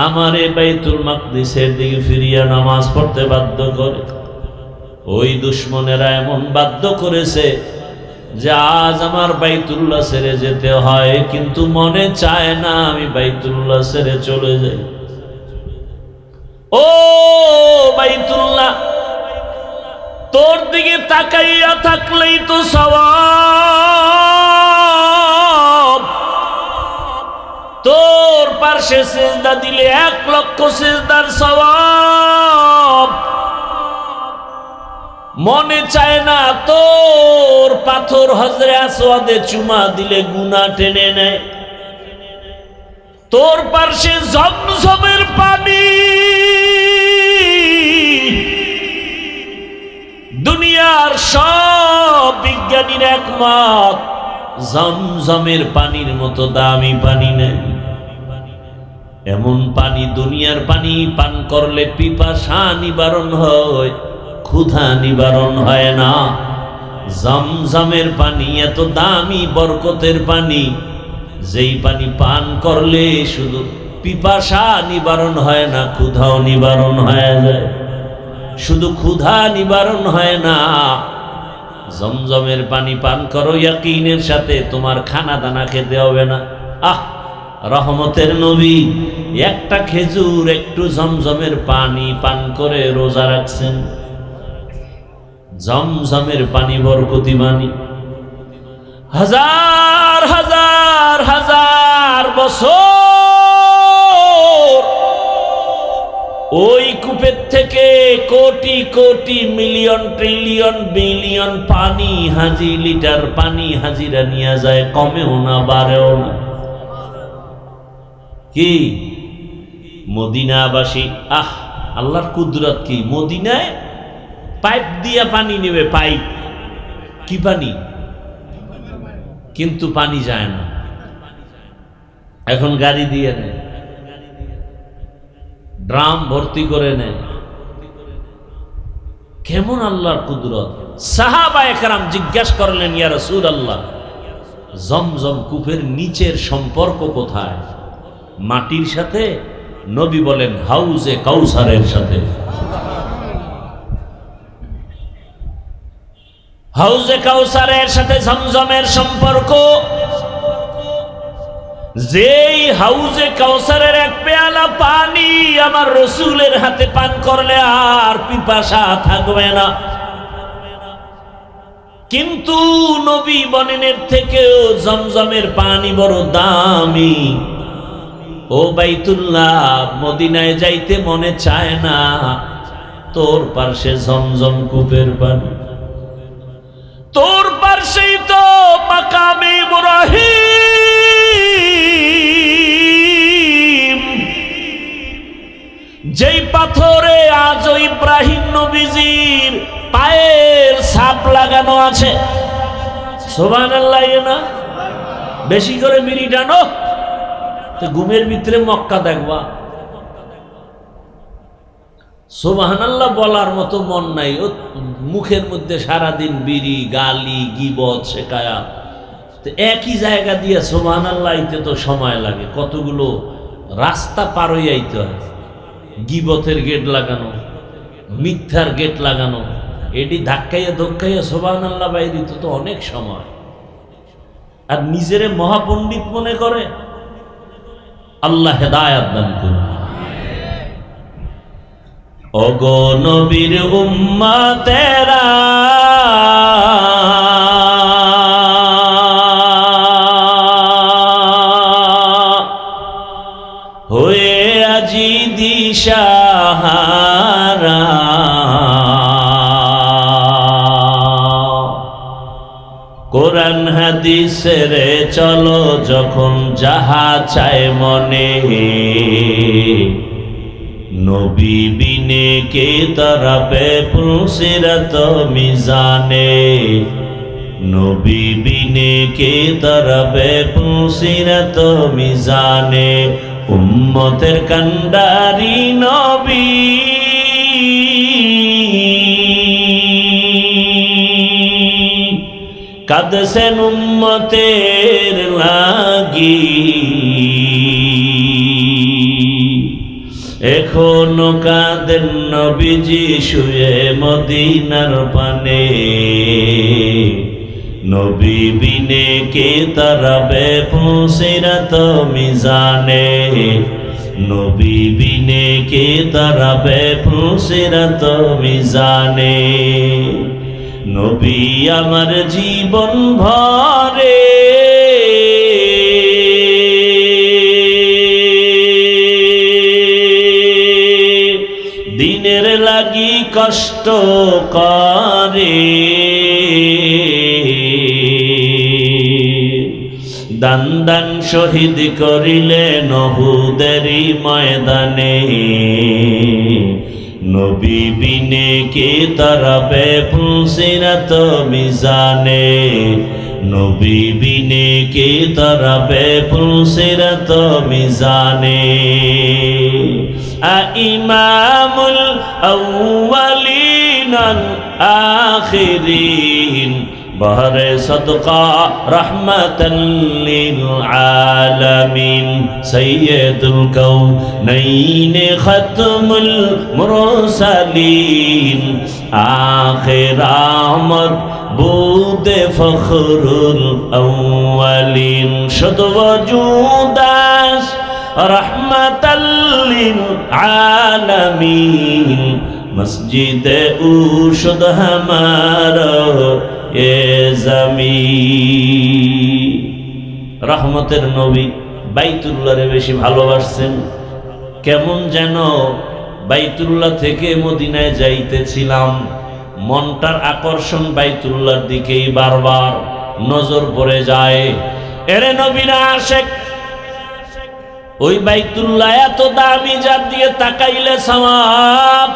আমারে বাইতুল মাকদিসের দিকে ফিরিয়া নামাজ পড়তে বাধ্য করে। ওই দুশমনেরা এমন বাধ্য করেছে যে আজ আমার বাইতুল্লাহ ছেড়ে যেতে হয়, কিন্তু মনে চায় না আমি বাইতুল্লাহ ছেড়ে চলে যাই। ও বাইতুল্লাহ, তোর দিকে তাকাইয়া থাকলেই তো সওয়াব, তোর পাশে সিজদা দিলে 1,00,000 সিজদার সওয়াব। মনে চায় না তোর পাথর হজরে আসওয়াদে চুমা দিলে গুনাহ টেনে নেয়, তোর পাশে জমজমের পানি, দুনিয়ার সব বিজ্ঞানীর একমত জমজমের পানির মতো দামি পানি নেই। এমন পানি, দুনিয়ার পানি পান করলে পিপাসা নিবারণ হয়, ক্ষুধা নিবারণ হয় না। জমজমের পানি এত দামি বরকতের পানি, যেই পানি পান করলে শুধু পিপাসা নিবারণ হয় না, ক্ষুধাও নিবারণ হয়ে যায়। শুধু ক্ষুধা নিবারণ হয় না, জমজমের পানি পান করো ইয়াকিনের সাথে, তোমার খানা দানা খেতে হবে না। আহ, রহমতের নবী একটা খেজুর একটু জমজমের পানি পান করে রোজা রাখছেন। জমজমের পানি বরকতি পানি। হাজার হাজার হাজার বছর ওই কূপের থেকে crore crore million trillion billion পানি, হাজি লিটার পানি হাজিরা নিয়ে যায়, কমেও না বাড়েও না। কি মদিনাবাসী, আহ আল্লাহর কুদরত কি! মদিনায় পাইপ দিয়া পানি নেবে, পাইপ, কি পানি, কিন্তু পানি যায় না। এখন গাড়ি দিয়ে নেয়, ড্রাম ভর্তি করে নেয়। কেমন আল্লাহর কুদরত! সাহাবায়ে কেরাম জিজ্ঞাসা করলেন, ইয়া রাসূলুল্লাহ, জমজম কূপের নিচের সম্পর্ক কোথায়? মাটির সাথে? নবী বলেন হাউজে কাউসারের সাথে। হাউজে কাউসারের সাথে জমজমের সম্পর্ক। যেই হাউজে কাউসারের এক পেয়ালা পানি আমার রসুলের হাতে পান করলে আর পিপাসা থাকবে না। কিন্তু নবী বনেনের থেকেও জমজমের পানি বড় দামি। ও বাইতুল্লাহ, মদিনায় যাইতে মনে চায় না, তোর পাশে জমজম কূপের পানি, তোর পাশেই তো মাকামে ইব্রাহিম, যেই পাথরে আজও ইব্রাহিম নবীজির পায়ের ছাপ লাগানো আছে। সুবহানাল্লাহ, না বেশি করে বিড়ি টানো, তো ঘুমের ভিতরে মক্কা দেখবা। সুবহানাল্লাহ বলার মতো মন নাই, ও মুখের মধ্যে সারাদিন বিড়ি, গালি, গীবত, শেখায়া। তো একই জায়গা দিয়ে সুবহানাল্লাহ আইতে তো সময় লাগে, কতগুলো রাস্তা পার হয়ে আইতে হয়। গীবতের গেট লাগানো, মিথ্যার গেট লাগানো, এটি ধাক্কাইয়া ধক্কাইয়া সুবহানাল্লাহ বাইরে তো অনেক সময়। আর নিজেরে মহাপণ্ডিত মনে করে। আল্লাহ হেদায়াত দান করুন। ও ওগো নবীর উম্মতেরা হয়ে আজি দিশাহারা, কোরআন হাদিসের চলো যখন যাহা চায় মনে, নবী বিনে কে তরাবে পুলসিরাত মিজানে, নবী বিনে কে তরাবে পুলসিরাত মিজানে। উম্মতের কান্ডারি নবী কাঁদছেন উম্মতের লাগি, এখনো কাঁদেন নবীজি শুয়ে মদিনার পানে, নবী বিনে কে তরাবে পুলসিরাত মিজানে, নবী বিনে কে তরাবে পুলসিরাত মিজানে। নবী আমার জীবন ভরে দিনের লাগি কষ্ট করে, দান দান শহীদ করিলেন উহুদেরই ময়দানে, নবী বিনে কে তরাবে পুলসিরাত মিজানে, নবী বিনে কে তরাবে পুলসিরাত মিজানে। ইমামুল আউয়ালিন আখিরিন বহরে সদকা রহমাতাল লিল আলামিন, সাইয়্যিদুল কাউনাইন খাতমুল মুরসালিন, আখির আমদ বুদে ফখরুল আউয়ালিন, শুধু ওজুদাস রহমাতাল লিল আলামিন, মসজিদে উশুদ হামারা এ জমিন। রহমতের নবী বাইতুল্লাহরে বেশি ভালোবাসছেন। কেমন যেন বাইতুল্লাহ থেকে মদিনায় যাইতেছিলাম, মনটার আকর্ষণ বাইতুল্লাহর দিকেই বারবার নজর পড়ে যায়। এরে নবীরা আশেক, ওই বাইতুল্লাহ এত দামি, যার দিয়ে তাকাইলে সওয়াব।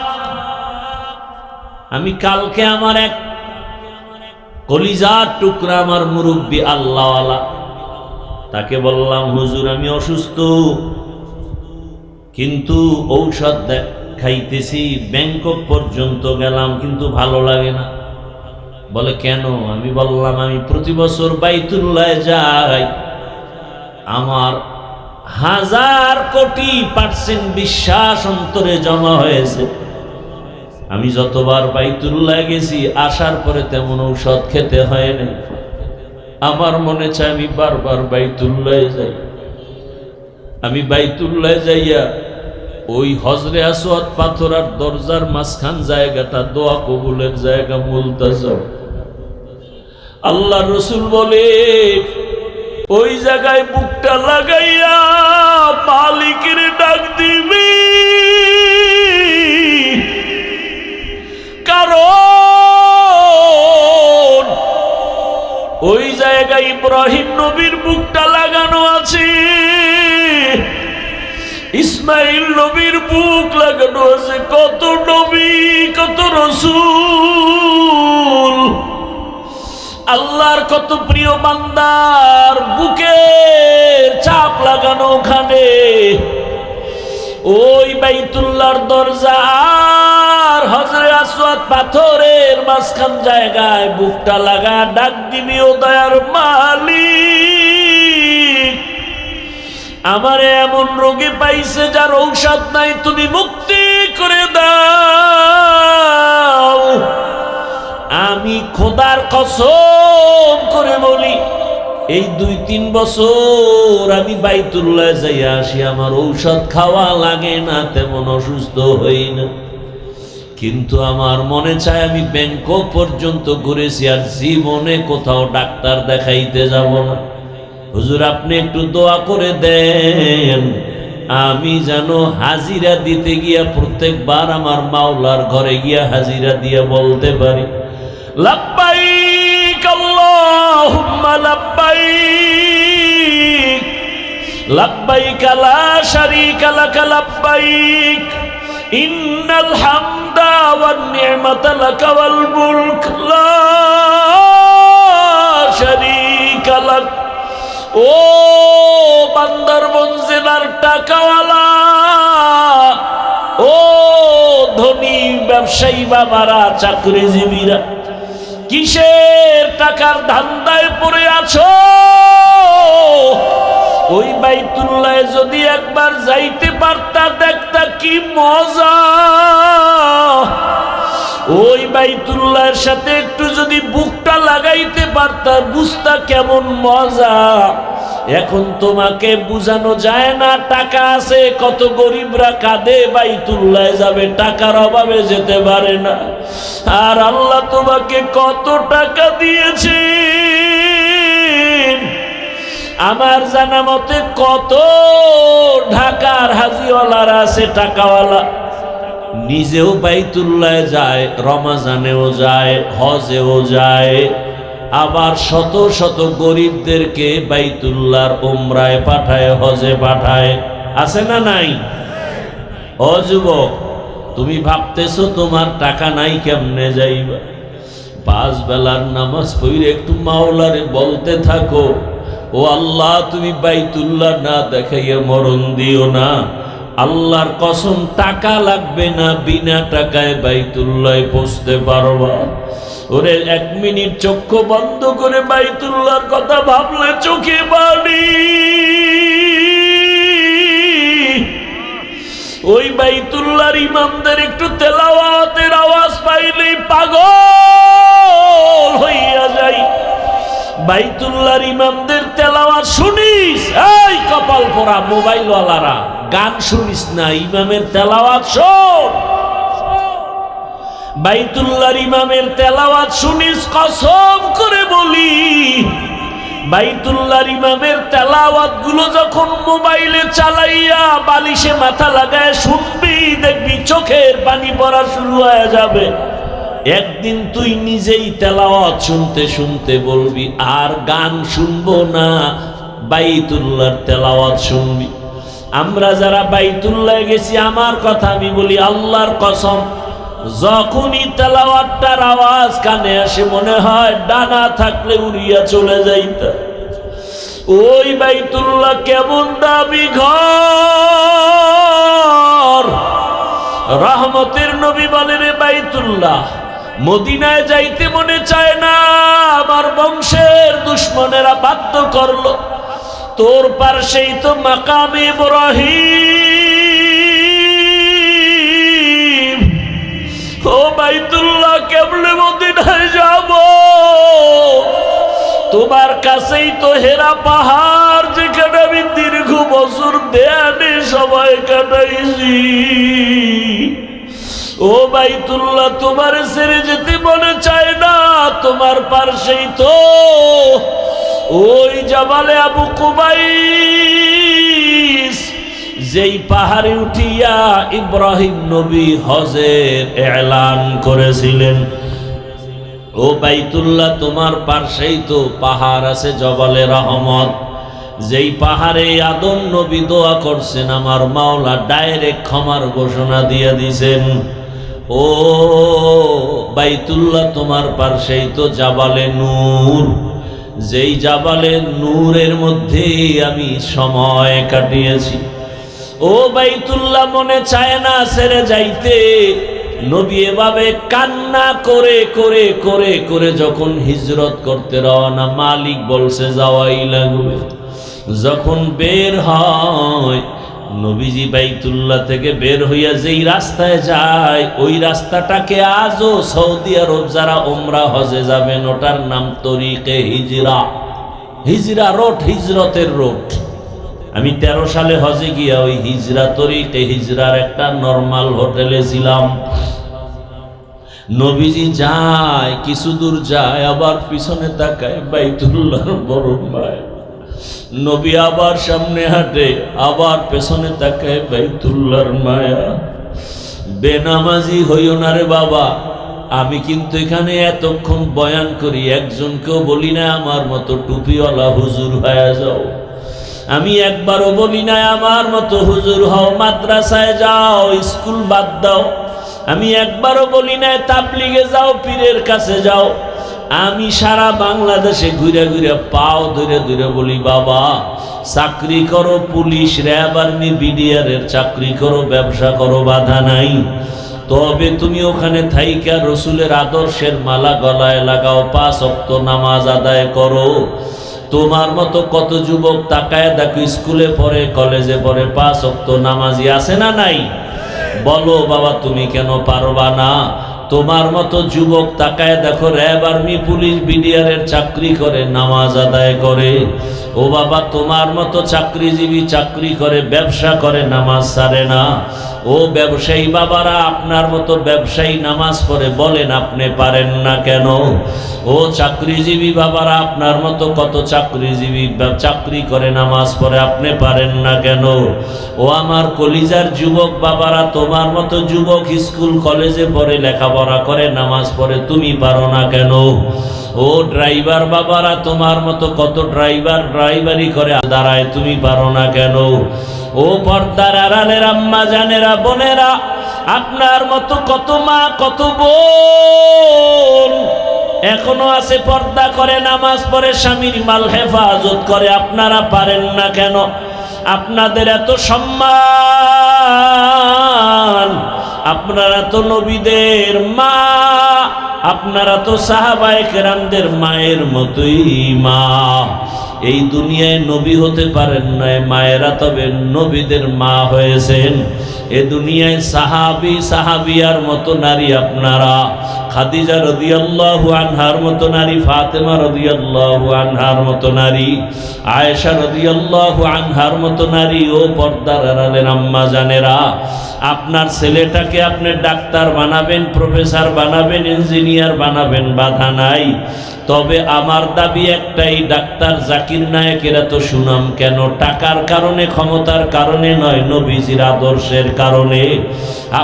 আমি কালকে আমার এক কলিজার টুকরা, আমার মুরব্বী আল্লাহওয়ালা, তাকে বললাম হুজুর আমি অসুস্থ, কিন্তু ঔষধ খাইতেছি, ব্যাংকক পর্যন্ত গেলাম কিন্তু ভালো লাগে না। বলে কেন? আমি বললাম আমি প্রতি বছর বাইতুল্লাহ যাই, আমার 1000 কোটি % বিশ্বাস অন্তরে জমা হয়েছে। আমি যতবার বাইতুল্লাহ গেছি, আসার পরে তেমন ঔষধ খেতে হয় না। আমার মনে চায় আমি বারবার বাইতুল্লাহ যাই। আমি বাইতুল্লাহ যাইয়া ওই হজরে আসওয়াদ পাথরার দরজার মাঝখান জায়গাটা দোয়া কবুলের জায়গা, মুলতাজাম। আল্লাহ রসুল বলে ওই জায়গায় বুকটা লাগাইয়া মালিকের ডাক দিবি, কারণ ওই জায়গায় ইব্রাহিম নবীর বুকটা লাগানো আছে, ইসমাইল নবীর বুক লাগানো আছে, কত নবী কত রসূল, আল্লাহর কত প্রিয় বান্দার বুকের চাপ লাগানো ওখানে। ওই বাইতুল্লাহর দরজা আর হজরে আসওয়াদ পাথরের মাঝখান জায়গায় বুকটা লাগা ডাক দিবি, ও দয়ার মালিক, আমারে এমন রোগে পাইছে যার ঔষধ নাই, তুমি মুক্তি করে দাও। আমি খোদার কসম করে বলি, এই 2-3 বছর আমি বাইতুল্লাহ যাইয়া আসি, আমার ঔষধ খাওয়া লাগে না, তেমন অসুস্থ হই না। কিন্তু আমার মনে চায় আমি ব্যাংকক পর্যন্ত ঘুরেছি, আর জীবনে কোথাও ডাক্তার দেখাইতে যাব না। হুজুর আপনি একটু দোয়া করে দেন, আমি যেন হাজিরা দিতে গিয়া প্রত্যেকবার আমার মাওলার ঘরে গিয়া হাজিরা দিয়া বলতে পারি, লাব্বাইক আল্লাহুম্মা লাব্বাইক, লাব্বাইক লা শারীকা লাক লাব্বাইক, ইন্নাল হামদা ওয়ান নি'মাতা লাক ওয়াল মুলক লা শারীকা লাক। ও বান্দরবন জেলার টাকাওয়ালা, ও ধনী ব্যবসায়ী বাবারা, চাকরিজীবীরা, কিসের টাকার ধান্দায় পড়ে আছো? ওই বাইতুল্লাহে যদি একবার যাইতে পারতা, দেখতা কি মজা। ওই বাইতুল্লাহের সাথে একটু যদি বুকটা লাগাইতে পারতা, বুঝতা কেমন মজা। এখন তোমাকে বুঝানো যায় না, টাকা আছে, কত গরিবরা কাঁদে বাইতুল্লাহে যাবে, টাকার অভাবে যেতে পারে না। আর আল্লাহ তোমাকে কত টাকা দিয়েছে। আমার জানা মতে কত ঢাকার হাজিওয়ালারা আছে, টাকাওয়ালা, নিজেও বাইতুল্লাহে যায়, রমাজানেও যায়, হজেও যায়, আবার শত শত গরিবদেরকে বাইতুল্লাহর উমরায় পাঠায়, হজে পাঠায়। আছে না নাই? ও যুবক, তুমি ভাবতেছো তোমার টাকা নাই, কেমনে যাইবা? 5 বেলার নামাজ পড়ে একটু মাওলারে বলতে থাকো, ও আল্লাহ তুমি বাইতুল্লাহ না দেখাইয়া মরণ দিও না। আল্লাহর কসম টাকা লাগবে না, বিনা টাকায় বাইতুল্লাহে পৌঁছতে পারবা। ওরে 1 মিনিট চক্ষু বন্ধ করে বাইতুল্লাহর কথা ভাবলে চোখে পানি। ওই বাইতুল্লাহর ইমামদের একটু তেলাওয়াতের আওয়াজ পাইলেই পাগল হইয়া যাই। বাইতুল্লাহর ইমামদের তেলাওয়াত শুনিস, এই কপাল পোড়া মোবাইলওয়ালারা, গান শুনিস না, ইমামের তেলাওয়াত শোন। বাইতুল্লাহর ইমামের তেলাওয়াত শুনিস, কসম করে বলি, বাইতুল্লাহর ইমামের তেলাওয়াত গুলো যখন মোবাইলে চালাইয়া বালিশে মাথা লাগায় শুনবি, দেখবি চোখের পানি পড়া শুরু হয়ে যাবে। একদিন তুই নিজেই তেলাওয়াত শুনতে শুনতে বলবি আর গান শুনবো না, বাইতুল্লাহর তেলাওয়াত শুনবি। আমরা যারা বাইতুল্লাহে গেছি, আমার কথা আমি বলি, আল্লাহর কসম, যখনই তেলাওয়াতটার আওয়াজ কানে আসে মনে হয় ডানা থাকলে উড়িয়া চলে যাইতা। ওই বাইতুল্লাহ কেমন দামি ঘর। রহমতের নবী বলে, রে বাইতুল্লাহ, মদিনায় যাইতে মনে চায় না, আমার বংশের দুশ্মনেরা বাধ্য করলো। তোর পাশেই তো মাকামে ইব্রাহিম। ও বাইতুল্লাহ, কেমনে মদিনায় যাব? তোমার কাছেই তো হেরা পাহাড়, যেখানে আমি দীর্ঘ বছর ধ্যানে সময় কাটাইছি। ও বাইতুল্লাহ, তোমার ছেড়ে যেতে মনে চায় না। তোমার পাশেই তো ওই জাবালে আবু কুবাইস, যেই পাহাড়ে উঠিয়া ইব্রাহিম নবী হজের এলান করেছিলেন। ও বাইতুল্লাহ, তোমার পাশেই তো পাহাড় আছে জবালে রহমত, যেই পাহাড়ে আদম নবী দোয়া করছেন, আমার মাওলা ডাইরেক্ট ক্ষমার ঘোষণা দিয়ে দিছেন। ও বাইতুল্লাহ, তোমার পাশেই তো জাবালে নূর, যেই জাবালে নূরের মধ্যে আমি সময় কাটিয়েছি। ও বাইতুল্লাহ, মনে চায় না ছেড়ে যাইতে। নবী এভাবে কান্না করে করে করে করে যখন হিজরত করতে রওনা, মালিক বলছে যাওয়াই লাগবে। যখন বের হয়, নবীজি বাইতুল্লাহ থেকে বের হইয়া যেই রাস্তায় যায়, ওই রাস্তাটাকে আজও সৌদি আরব যারা উমরা হজে যাবেন, ওটার নাম তরিকে হিজরা। হিজরা রোড, হিজরতের রোড। আমি 13 সালে হজে গিয়া ওই হিজরা তরিকে হিজরার একটা নরমাল হোটেলে ছিলাম। নবীজি যায়, কিছু দূর যায়, আবার পিছনে তাকায়, বাইতুল্লাহর বড় মায়া। নবী আবার সামনে হাঁটে, আবার পেছনে তাকায়, বাইতুল্লাহর মায়া। বেনামাজি হইও না রে বাবা। আমি কিন্তু এখানে এতক্ষণ বয়ান করি, একজনকেও বলি না আমার মতো টুপিওয়ালা হুজুর হয়ে যাও। আমি একবারও বলি না আমার মতো হুজুর হও, মাদ্রাসায় যাও, স্কুল বাদ দাও। আমি একবারও বলি না তাবলিগে যাও, পীরের কাছে যাও। আমি সারা বাংলাদেশে ঘুরে ঘুরে পাও ধরে ধরে বলি, বাবা চাকরি করো, পুলিশ, র্যাব, আর্মি, বিডিআরের চাকরি করো, ব্যবসা করো, বাধা নাই। তবে তুমি ওখানে থাইকা রসুলের আদর্শের মালা গলায় লাগাও, 5 ওয়াক্ত নামাজ আদায় করো। তোমার মতো কত যুবক তাকায় দেখো, স্কুলে পড়ে, কলেজে পড়ে, 5 ওয়াক্ত নামাজি আছে না নাই? বলো বাবা তুমি কেন পারবা না? তোমার মতো যুবক তাকায় দেখো, র্যাব, আর্মি, পুলিশ, বিডিআরের চাকরি করে, নামাজ আদায় করে। ও বাবা তোমার মতো চাকরিজীবী চাকরি করে, ব্যবসা করে, নামাজ ছাড়ে না। ও ব্যবসায়ী বাবারা, আপনার মতো ব্যবসায়ী নামাজ পড়ে, বলেন আপনি পারেন না কেন? ও চাকরিজীবী বাবারা, আপনার মতো কত চাকরিজীবী চাকরি করে, নামাজ পড়ে, আপনি পারেন না কেন? ও আমার কলিজার যুবক বাবারা, তোমার মতো যুবক স্কুল কলেজে পড়ে, লেখাপড়া করে, নামাজ পড়ে, তুমি পারো না কেন? ও ড্রাইভার বাবারা, তোমার মতো কত ড্রাইভার ড্রাইভারি করে দাঁড়ায়, তুমি পারো না কেন? ও পর্দার আড়ালের আম্মা জানেরা, বোনেরা, আপনার মতো কত মা কত বোন এখনো আছে, পর্দা করে, নামাজ পড়ে, স্বামীর মাল হেফাজত করে, আপনারা পারেন না কেন? আপনাদের এত সম্মান, আপনারা তো নবীদের মা, আপনারা তো সাহাবায়ে কেরামদের মায়ের মতোই মা। এই দুনিয়ায় নবী হতে পারেন নাই, মায়েরা তবে নবীদের মা হয়েছেন। এ দুনিয়ায় সাহাবী সাহাবিয়ার মতো নারী আপনারা, খাদিজা রাদিয়াল্লাহু আনহার মতো নারী, ফাতেমা রাদিয়াল্লাহু আনহার মতো নারী, আয়েশা রাদিয়াল্লাহু আনহার মতো নারী। ও পর্দার আড়ালের আম্মা জানেরা, আপনার ছেলেটাকে আপনি ডাক্তার বানাবেন, প্রফেসর বানাবেন, ইঞ্জিনিয়ার বানাবেন, বাধা নাই। তবে আমার দাবি একটাই, ডাক্তার জাকির নায়েকের এত সুনাম কেন? টাকার কারণে, ক্ষমতার কারণে নয়, নবীজির আদর্শের কারণে।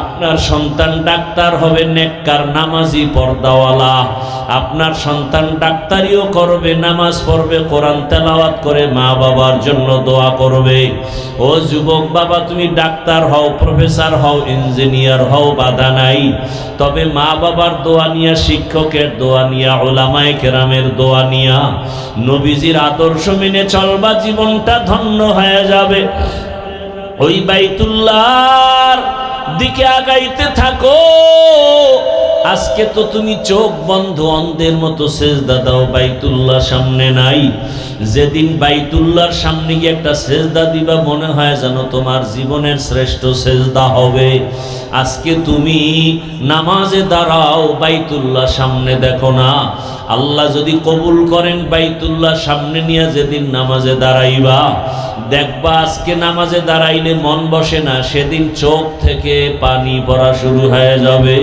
আপনার সন্তান ডাক্তার হবে, নেককার, নামাজি, পর্দাওয়ালা। আপনার সন্তান ডাক্তারিও করবে, নামাজ পড়বে, কোরআন তেলাওয়াত করে, মা বাবার জন্য দোয়া করবে। ও যুবক বাবা, তুমি ডাক্তার হও, প্রফেসর হও, ইঞ্জিনিয়ার হও, বাধা নাই। তবে মা বাবার দোয়া নিয়া, শিক্ষকের দোয়া নিয়া, উলামায়ে কেরামের দোয়া নিয়া, নবীজির আদর্শ মেনে চলবা, জীবনটা ধন্য হয়ে যাবে। ওই বাইতুল্লাহর দিকে আগাইতে থাকো। আজকে তো তুমি চোখ বন্ধ অন্ধের মতো সেজদা দাও, বাইতুল্লাহ সামনে নাই। যেদিন বাইতুল্লাহর সামনে গিয়ে একটা সেজদা দিবা, মনে হয় যেন তোমার জীবনের শ্রেষ্ঠ সেজদা হবে। আজকে তুমি নামাজে দাঁড়াও, বাইতুল্লাহ সামনে দেখো না। আল্লাহ যদি কবুল করেন, বাইতুল্লাহ সামনে নিয়ে যেদিন নামাজে দাঁড়াইবা, দেখবা আজকে নামাজে দাঁড়াইলে মন বসে না, সেদিন চোখ থেকে পানি পড়া শুরু হয়ে যাবে।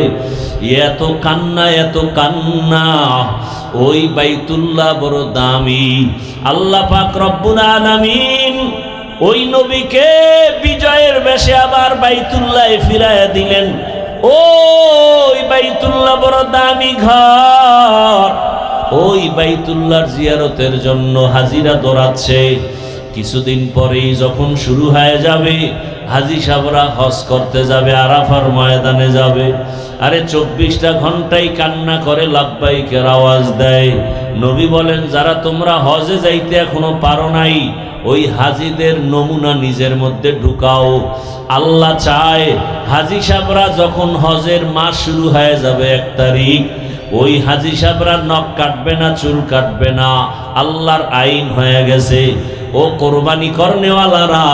এত কান্না, এত কান্না। ওই বাইতুল্লাহ বড় দামি। আল্লাহ পাক রব্বুল আলামিন ওই নবীকে বিজয়ের বেশে আবার বাইতুল্লাহে ফিরাইয়া দিলেন। ওই বাইতুল্লাহ বড় দামি ঘর। ওই বাইতুল্লাহর জিয়ারতের জন্য হাজিরা দৌড়াচ্ছে। কিছুদিন পরেই যখন শুরু হয়ে যাবে, হাজি সাহেবরা হজ করতে যাবে, আরাফার ময়দানে যাবে। আরে 24টা ঘন্টাই কান্না করে, লাব্বাইকের আওয়াজ দেয়। নবী বলেন, যারা তোমরা হজে যাইতে এখনো পারো নাই, ওই হাজিদের নমুনা নিজের মধ্যে ঢুকাও। আল্লাহ চায় হাজি সাহেবরা যখন হজের মাস শুরু হয়ে যাবে 1 তারিখ, ওই হাজি সাহেবরা নখ কাটবে না, চুল কাটবে না। আল্লাহর আইন হয়ে গেছে। ও কোরবানি করনেওয়ালারা,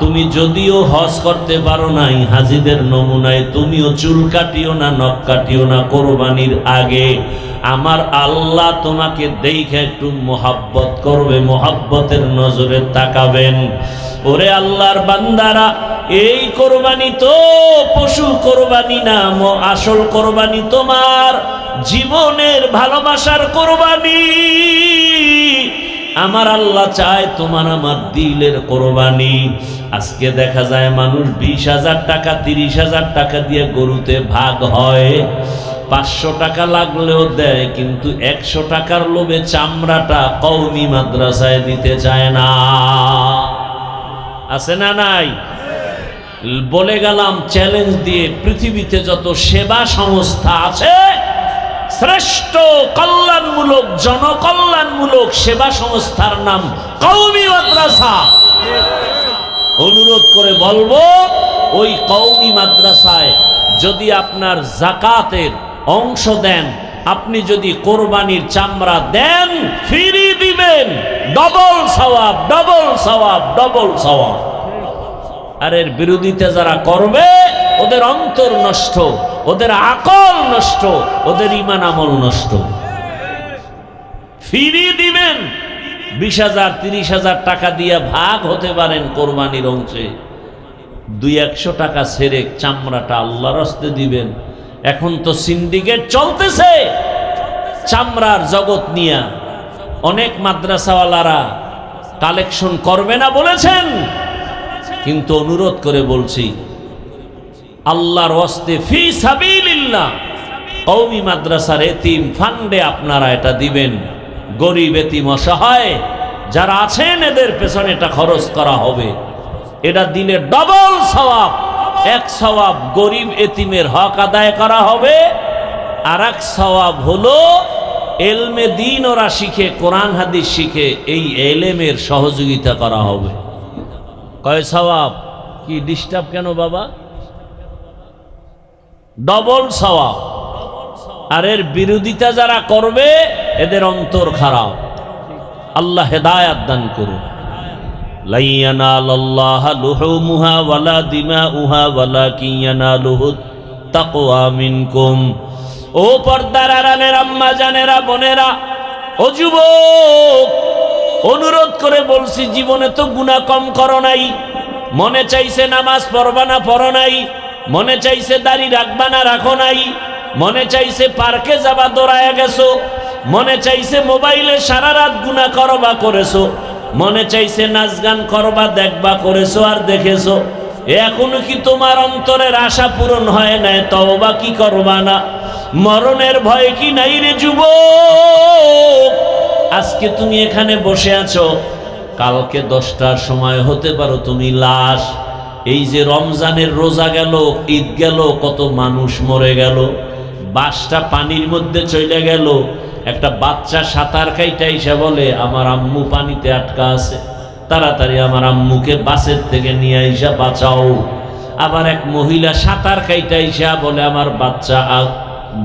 তুমি যদিও হজ করতে পারো নাই, হাজিদের নমুনায় তুমিও চুল কাটিও না, নখ কাটিও না। কোরবানির আগে আমার আল্লাহ তোমাকে দেখে একটু মোহাব্বত করবে, মোহাব্বতের নজরে তাকাবেন। ওরে আল্লাহর বান্দারা, এই কোরবানি তো পশু কোরবানি না, আসল কোরবানি তোমার জীবনের ভালোবাসার কোরবানি। আমার আল্লাহ চায় তোমার আমার দিলের কোরবানি। আজকে দেখা যায় মানুষ 20,000 টাকা 30,000 টাকা দিয়ে গরুতে ভাগ হয়, 500 টাকা লাগলেও দেয়, কিন্তু 100 টাকার লোভে চামড়াটা কওমি মাদ্রাসায় দিতে চায় না। আছে না নাই? বলে গেলাম চ্যালেঞ্জ দিয়ে, পৃথিবীতে যত সেবা সংস্থা আছে, শ্রেষ্ঠ কল্যাণমূলক জনকল্যাণমূলক সেবা সংস্থার নাম কওমি মাদ্রাসা। অনুরোধ করে বলবো, ওই কওমি মাদ্রাসায় যদি আপনার যাকাতের অংশ দেন, আপনি যদি কোরবানির চামড়া দেন, ফ্রি দিবেন, ডবল সওয়াব, ডবল সওয়াব, ডবল সওয়াব। আর এর বিরোধিতা যারা করবে, ওদের অন্তর নষ্ট, ওদের আকল নষ্ট, ওদের ঈমান আমল নষ্ট। ফ্রি দিবেন, 20,000 30,000 টাকা দিয়ে ভাগ হতে পারেন কোরবানির অংশে, 200-100 টাকা ছেড়ে চামড়াটা আল্লাহর রাস্তে দিবেন। এখন তো সিন্ডিকেট চলতেছে চামড়ার জগৎ নিয়ে, অনেক মাদ্রাসাওয়ালারা কালেকশন করবে না বলেছেন, কিন্তু অনুরোধ করে বলছি, আল্লাহর ওয়াস্তে ফি সাবিলিল্লাহ কওমি মাদ্রাসার এতিম ফান্ডে আপনারা এটা দিবেন। গরিব এতিম অসহায় যারা আছেন, এদের পেছনে এটা খরচ করা হবে। এটা দিলে ডবল সওয়াব, এক সওয়াব গরিব এতিমের হক আদায় করা হবে, আর এক সওয়াব হলো এলমে দ্বীন ওরা শিখে, কোরআন হাদিস শিখে, এই এলেমের সহযোগিতা করা হবে। কয় সওয়াব? কি ডিস্টার্ব কেন বাবা? ডবল সওয়াব। আর এর বিরোধিতা যারা করবে, এদের অন্তর খারাপ। আল্লাহ হেদায়াত দান করুন। লা ইয়ানালাল্লাহু লুহুমুহা ওয়ালা দিমাউহা ওয়ালাকিন ইয়ানালুহুত তাকওয়া মিনকুম। ও পর্দার আড়ালের আম্মা জানেরা, বোনেরা, ও যুবক, অনুরোধ করে বলছি, জীবনে তো গুনাহ কম করো নাই, মনে চাইছে নামাজ পড়বা না পড়ো নাই, মনে চাইছে দাড়ি রাখবা না রাখো নাই, মনে চাইছে পার্কে যাবা দৌড়ায়া গেছো, মনে চাইছে মোবাইলে সারা রাত গুনাহ করবা করেছো, মনে চাইছে নাচ গান করবা দেখবা করেছো আর দেখেছো। এখনো কি তোমার অন্তরের আশা পূরণ হয় নাই? তওবা কি করবা না? মরণের ভয় কি নাই রে যুবক? আজকে তুমি এখানে বসে আছো, কালকে 10টার সময় হতে পারো তুমি লাশ। এই যে রমজানের রোজা গেল, ঈদ গেল, কত মানুষ মরে গেল, বাসটা পানির মধ্যে চলে গেল। একটা বাচ্চা সাঁতার কাইটা এসে বলে, আমার আম্মু পানিতে আটকা আছে, তাড়াতাড়ি আমার আম্মুকে বাসের থেকে নিয়ে আইসা বাঁচাও। আবার এক মহিলা সাঁতার কাইটা এসে বলে, আমার বাচ্চা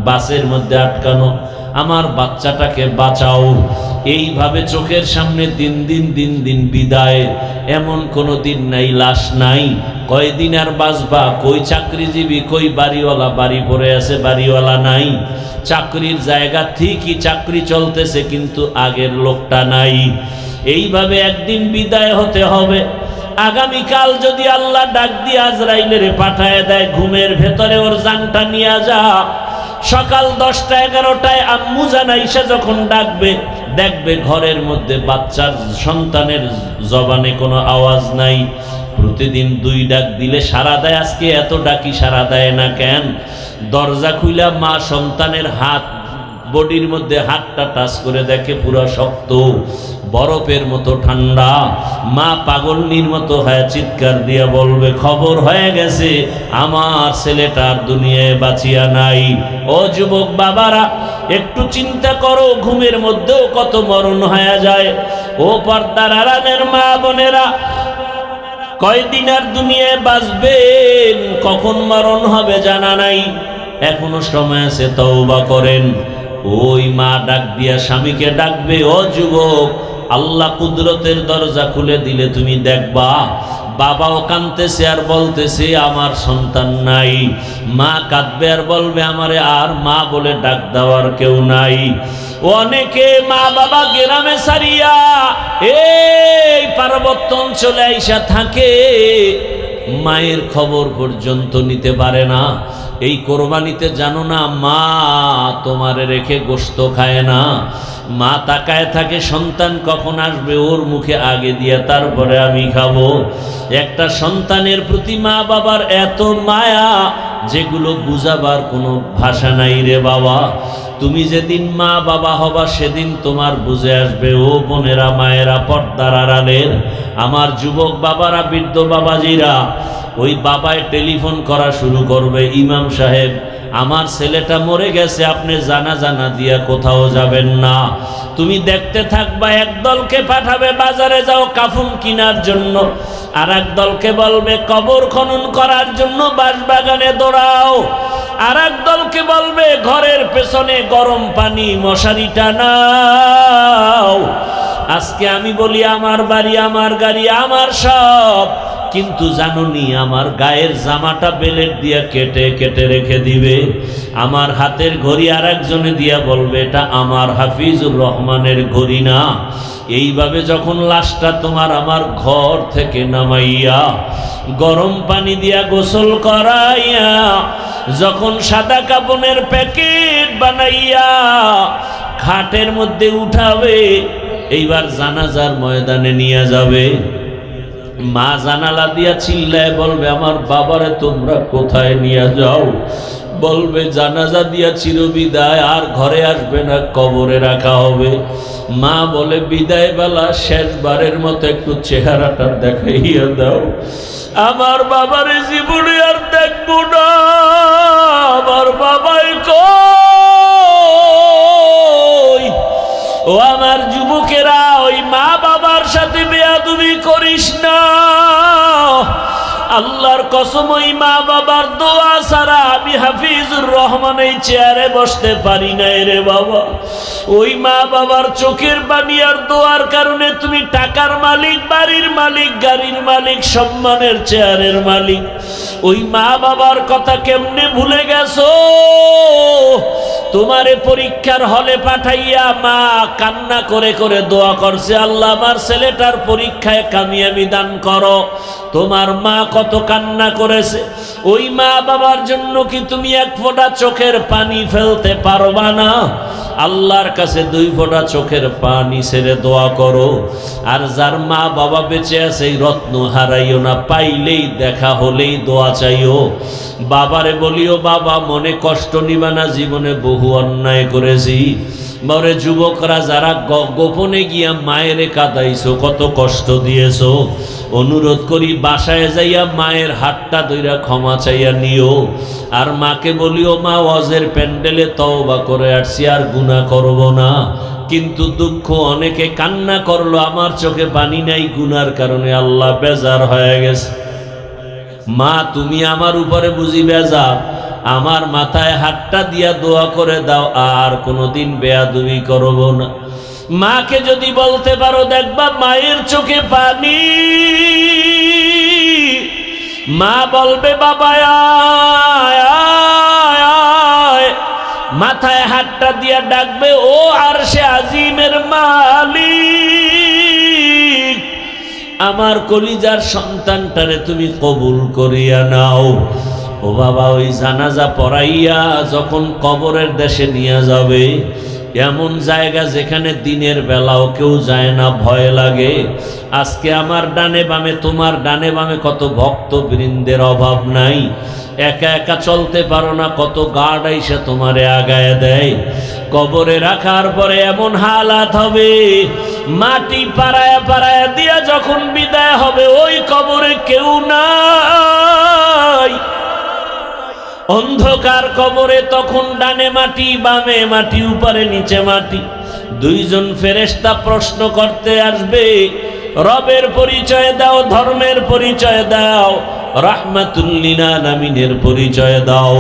বাসের মধ্যে আটকানো, আমার বাচ্চাটাকে বাঁচাও। এইভাবে চোখের সামনে দিন দিন বিদায়। এমন কোনো দিন নাই লাশ নাই। কয়দিন আর বাঁচবা? কই চাকরিজীবী, কই বাড়িওয়ালা? বাড়ি পড়ে আছে, বাড়িওয়ালা নাই। চাকরির জায়গা ঠিকই, চাকরি চলতেছে, কিন্তু আগের লোকটা নাই। এইভাবে একদিন বিদায় হতে হবে। আগামীকাল যদি আল্লাহ ডাক দিয়ে আজরাইলের পাঠায় দেয়, ঘুমের ভেতরে ওর জানটা নিয়ে যা। সকাল 10টা 11টায় আম্মু জানাইসা যখন ডাকবে, দেখবে ঘরের মধ্যে বাচ্চার সন্তানের জবানে কোনো আওয়াজ নাই। প্রতিদিন 2 ডাক দিলে সারা দেয়, আজকে এত ডাকি সারা দেয় না কেন? দরজা খুইলা মা সন্তানের হাত, বডির মধ্যে হাতটা টাচ করে দেখে পুরো শক্ত, বরফের মতো ঠান্ডা। মা পাগলনির মতো হয়ে চিৎকার দিয়ে বলবে, খবর হয়ে গেছে, আমার ছেলেটার দুনিয়ায় বাঁচিয়া নাই। ও যুবক বাবারা, একটু চিন্তা করো, ঘুমের মধ্যেও কত মরণ হয়ে যায়। ও পর্দার আড়ালের মা বোনেরা, কয়দিন আর দুনিয়ায় বাঁচবেন, কখন মরণ হবে জানা নাই। এখনো সময় আছে, তওবা করেন। ওই মা ডাক দিয়া স্বামীকে ডাকবে, ও যুবক, আল্লাহ কুদরতের দরজা খুলে দিলে তুমি দেখবা বাবাও কাঁদতেছে আর বলতেছে আমার সন্তান নাই, মা কাঁদবে আর বলবে আমারে আর মা বলে ডাক দেওয়ার কেউ নাই। অনেকে মা বাবা গ্রামে সারিয়া এই পার্বত্য অঞ্চলে আইসা থাকে, মায়ের খবর পর্যন্ত নিতে পারে না। এই কোরবানিতে জানো না মা তোমারে রেখে গোশত খায় না, মা তাকায় থাকে সন্তান কখন আসবে, ওর মুখে আগে দিয়া তারপরে আমি খাবো। একটা সন্তানের প্রতি মা বাবার এত মায়া যেগুলো বুঝাবার কোনো ভাষা নাই রে বাবা। তুমি যেদিন মা বাবা হবা সেদিন তোমার বুঝে আসবে। ও বোনেরা, মায়েরা, পর্দার আড়ালের আমার যুবক বাবারা, বৃদ্ধ বাবাজিরা, ওই বাবায় টেলিফোন করা শুরু করবে, ইমাম সাহেব আমার ছেলেটা মরে গেছে, আপনি জানা দিয়া কোথাও যাবেন না। তুমি দেখতে থাকবা, এক দলকে পাঠাবে বাজারে যাও কাফন কেনার জন্য, আর এক দলকে বলবে কবর খনন করার জন্য বাঁশবাগানে দৌড়াও, আর এক দলকে বলবে ঘরের পেছনে গরম পানি মশারি টানাও। আজকে আমি বলি আমার বাড়ি, আমার গাড়ি, আমার সব, কিন্তু জানুনি আমার গায়ের জামাটা বেলেট দিয়া কেটে কেটে রেখে দিবে, আমার হাতের ঘড়ি আর একজনে দিয়া বলবে এটা আমার হাফিজুর রহমানের ঘড়ি না। এইভাবে যখন লাশটা তোমার আমার ঘর থেকে নামাইয়া গরম পানি দিয়া গোসল করাইয়া যখন সাদা কাপনের প্যাকেট বানাইয়া খাটের মধ্যে উঠাবে, এইবার জানাজার ময়দানে নিয়ে যাবে, মা জানালা দিয়া চিল্লায় বলবে আমার বাবারে তোমরা কোথায় নিয়ে যাও? বলবে জানাজা দিয়া চিরবিদায়, আর ঘরে আসবে না, কবরে রাখা হবে। মা বলে বিদায় বেলা শেষবারের মতো একটু চেহারাটা দেখাইয়া দাও, আমার বাবারে জীবনে আর দেখবো না, আমার বাবাই কই? ও আমার যুবকেরা, ওই মা বাবার সাথে বেয়াদবি করিস না। আল্লাহর কসম, ওই মা বাবার দোয়া ছাড়া আমি হাফিজুর রহমান এই চেয়ারে বসতে পারি না রে বাবা। ওই মা বাবার চোখের পানি আর দোয়ার কারণে তুমি টাকার মালিক, বাড়ির মালিক, গাড়ির মালিক, সম্মানের চেয়ারের মালিক। ওই মা বাবার কথা কেমনে ভুলে গেছো? তোমারে পরীক্ষার হলে পাঠাইয়া মা কান্না করে করে দোয়া করছে, আল্লাহ আমার ছেলেটার পরীক্ষায় কামিয়াবি দান করো। তোমার মা কত কান্না করেছে। ওই মা বাবার জন্য কি তুমি এক ফোঁটা চোখের পানি ফেলতে পারবা না? আল্লাহর কাছে 2 ফোঁটা চোখের পানি ছেড়ে দোয়া করো। আর যার মা বাবা বেঁচে আছে এই রত্ন হারাইও না, পাইলেই দেখা হলেই দোয়া চাইও। বাবারে বলিও বাবা মনে কষ্ট নিবা না, জীবনে বহু অন্যায় করেছি। মরে যুবকরা যারা গোপনে গিয়া মায়েরে কাঁদাইছো, কত কষ্ট দিয়েছো, অনুরোধ করি বাসায় যাইয়া মায়ের হাতটা ধইরা ক্ষমা চাইয়া নিও। আর মাকে বলিও মা ওয়াজের প্যান্ডেলে তওবা করে আসছি, আর গুনাহ করব না। কিন্তু দুঃখ, অনেকে কান্না করলো, আমার চোখে পানি নাই, গুনার কারণে আল্লাহ বেজার হয়ে গেছে। মা তুমি আমার উপরে বুঝি বেজার, আমার মাথায় হাতটা দিয়া দোয়া করে দাও, আর কোনোদিন বেয়াদবি করব না। মাকে যদি বলতে পারো, দেখবা মায়ের চোখে পানি। মা বলবে বাবা আয় আয় আয়, মাথায় হাতটা দিয়া ডাকবে, ও আরশে আজিমের মালিক, আমার কলিজার সন্তানটারে তুমি কবুল করিয়া নাও। ও বাবা, ওই জানাজা পড়াইয়া যখন কবরের দেশে নিয়ে যাবে, এমন জায়গা যেখানে দিনের বেলাও কেউ যায় না, ভয় লাগে। আজকে আমার ডানে বামে, তোমার ডানে বামে কত ভক্তবৃন্দের অভাব নাই। একা একা চলতে পারো না, কত গার্ড আইসা তোমারে আগায় দেয়। কবরে রাখার পরে এমন হালাত হবে, মাটি পাড়ায়া পাড়ায়া দিয়া যখন বিদায় হবে, ওই কবরে কেউ নাই। অন্ধকার কবরে তখন ডানে মাটি, বামে মাটি, উপরে নিচে মাটি। 2 জন ফেরেশতা প্রশ্ন করতে আসবে, রবের পরিচয় দাও, ধর্মের পরিচয় দাও। রাহমাতুল লিল আলামিনের পরিচয় দাও।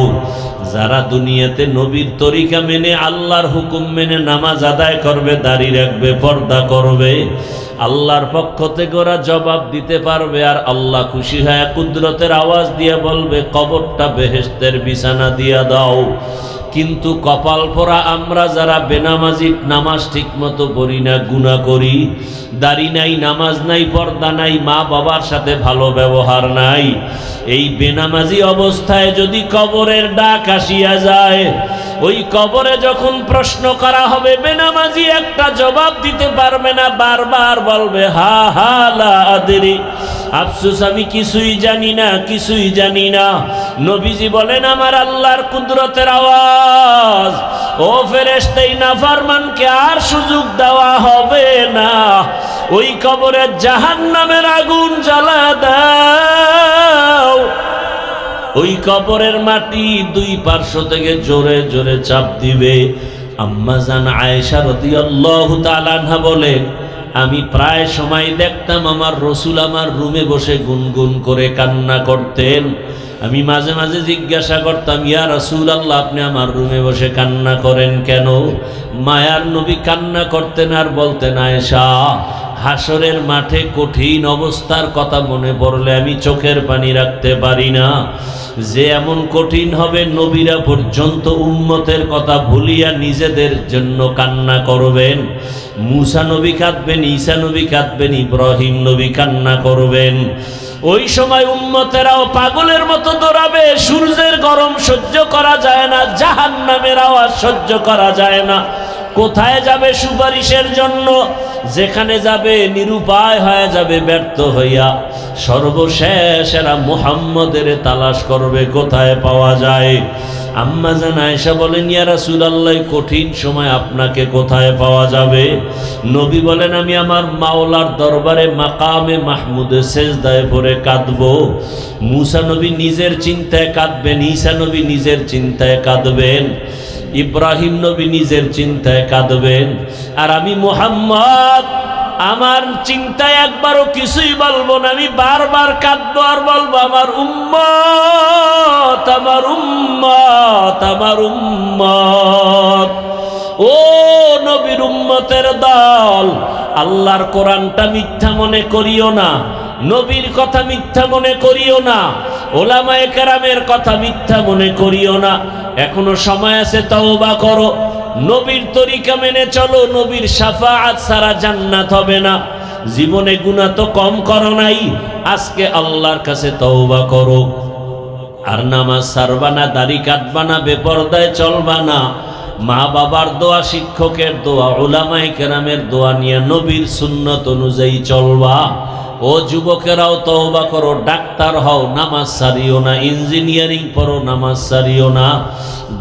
যারা দুনিয়াতে নবীর তরিকা মেনে আল্লাহর হুকুম মেনে নামাজ আদায় করবে, দাড়ি রাখবে, পর্দা করবে, আল্লাহর পক্ষ থেকে ওরা জবাব দিতে পারবে। আর আল্লাহ খুশি হয় কুদরতের আওয়াজ দিয়ে বলবে, কবরটা বেহেশতের বিছানা দিয়া দাও। কিন্তু কপাল পোড়া আমরা যারা বেনামাজি, নামাজ ঠিক মতো পড়ি না, গুনাহ করি, দাড়ি নাই, নামাজ নাই, পর্দা নাই, মা বাবার সাথে ভালো ব্যবহার নাই, এই বেনামাজি অবস্থায় যদি কবরের ডাক আসিয়া যায়, ওই কবরে যখন প্রশ্ন করা হবে, বেনামাজি একটা জবাব দিতে পারবে না, বারবার বলবে হা হা লা আদরি, আফসোস আমি কিছুই জানি না, কিছুই জানি না। নবীজি বলেন, আমার আল্লাহর কুদরতের আওয়াজ, ও ফেরেশতা, এই নাফরমানকে আর সুযোগ দেওয়া হবে না, ওই কবরে জাহান্নামের আগুন জ্বালা দাও। ওই কবরের মাটি দুই পার্শ্ব থেকে জোরে জোরে চাপ দিবে। আম্মা জান আয়েশা রাদিয়াল্লাহু তাআলা আনহা বলেন, আমি প্রায় সময় দেখতাম আমার রসুল আমার রুমে বসে গুনগুন করে কান্না করতেন। আমি মাঝে মাঝে জিজ্ঞাসা করতাম, ইয়া রাসূলুল্লাহ, আপনি আমার রুমে বসে কান্না করেন কেন? মায়ার নবী কান্না করতেন আর বলতেন, আয়েশা, হাসরের মাঠে কঠিন অবস্থার কথা মনে পড়লে আমি চোখের পানি রাখতে পারি না। যে এমন কঠিন হবে, নবীরা পর্যন্ত উম্মতের কথা ভুলিয়া নিজেদের জন্য কান্না করবেন। মুসা নবী কাঁদবেন, ঈসা নবী কাঁদবেন, ইব্রাহিম নবী কান্না করবেন। ওই সময় উম্মতেরাও পাগলের মতো দৌড়াবে। সূর্যের গরম সহ্য করা যায় না, জাহান্নামের আওয়াজ সহ্য করা যায় না। কোথায় যাবে সুপারিশের জন্য? যেখানে যাবে নিরুপায় হয়ে যাবে, ব্যর্থ হইয়া সর্বশেষ এরা মুহাম্মদের তালাশ করবে, কোথায় পাওয়া যায়। আম্মা জান আয়েশা বলেন, ইয়া রাসূলুল্লাহ, কঠিন সময় আপনাকে কোথায় পাওয়া যাবে? নবী বলেন, আমি আমার মাওলার দরবারে মাকামে মাহমুদে সেজদায় পড়ে কাঁদব। মুসা নবী নিজের চিন্তায় কাঁদবেন, ঈসা নবী নিজের চিন্তায় কাঁদবেন, ইব্রাহিম নবী নিজের চিন্তায় কাঁদবেন। আর আমি মুহাম্মদ আমার চিন্তায় একবারও কিছুই বলবো না, আমি বারবার কাঁদবো আর বলবো, আমার উম্মত, আমার উম্মত, আমার উম্মত। ও নবীর উম্মতের দল, আল্লাহর কোরআনটা মিথ্যা মনে করিও না, নবীর কথা মিথ্যা মনে করিও না, ওলামায়ে কেরামের কথা মিথ্যা মনে করিও না। এখনো সময় আছে, তওবা করো, নবীর তরিকা মেনে চলো। নবীর শাফাআত ছাড়া জান্নাত হবে না। জীবনে গুনাহ তো কম করো নাই, আজকে আল্লাহর কাছে তওবা করো। আর নামাজ ছাড়বা না, দাড়ি কাটবা না, বেপরদায় চলবা না। মা বাবার দোয়া, শিক্ষকের দোয়া, উলামায়ে কেরামের দোয়া নিয়ে নবীর সুন্নত অনুযায়ী চলবা। ও যুবকেরাও তওবা করো, ডাক্তার হও, নামাজ ছাড়িও না, ইঞ্জিনিয়ারিং পড়ো, নামাজ ছাড়িও না।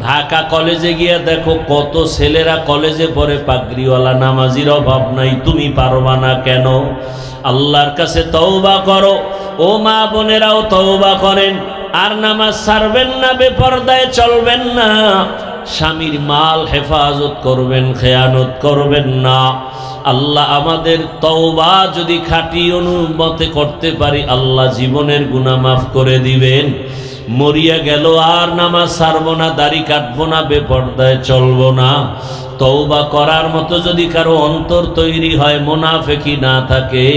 ঢাকা কলেজে গিয়ে দেখো কত ছেলেরা কলেজে পড়ে, পাগড়িওয়ালা, নামাজির অভাব নাই, তুমি পারবা না কেন? আল্লাহর কাছে তওবা করো। ও মা বোনেরাও তওবা করেন, আর নামাজ ছাড়বেন না, বেপরদায় চলবেন না, স্বামীর মাল হেফাজত করবেন, খেয়ানত করবেন না। আল্লাহ আমাদের তওবা যদি খাঁটি অনুমতে করতে পারি, আল্লাহ জীবনের গুনাহ মাফ করে দিবেন। মরিয়া গেল আর নামাজ ছাড়বো না, দাড়ি কাটবো না, বেপরদায় চলবো না। তওবা করার মতো যদি কারো অন্তর তৈরি হয়, মুনাফিকি না থাকে,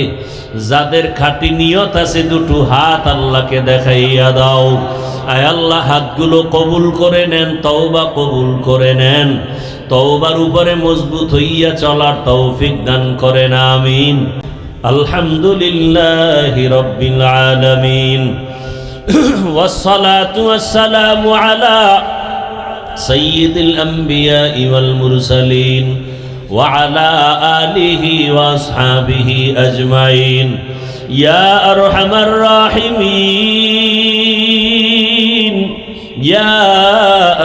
যাদের খাঁটি নিয়ত আছে, দুটো হাত আল্লাহকে দেখাইয়া দাও। আয় আল্লাহ, হাতগুলো কবুল করে নেন, তওবা কবুল করে নেন। তওবার উপরে মজবুত হইয়া চলার তৌফিক দান করেন, আমিন। আলহামদুলিল্লাহি রাব্বিল আলামিন, والصلاة والسلام على سيد الأنبياء والمرسلين وعلى آله وأصحابه أجمعين. يا أرحم الراحمين، يا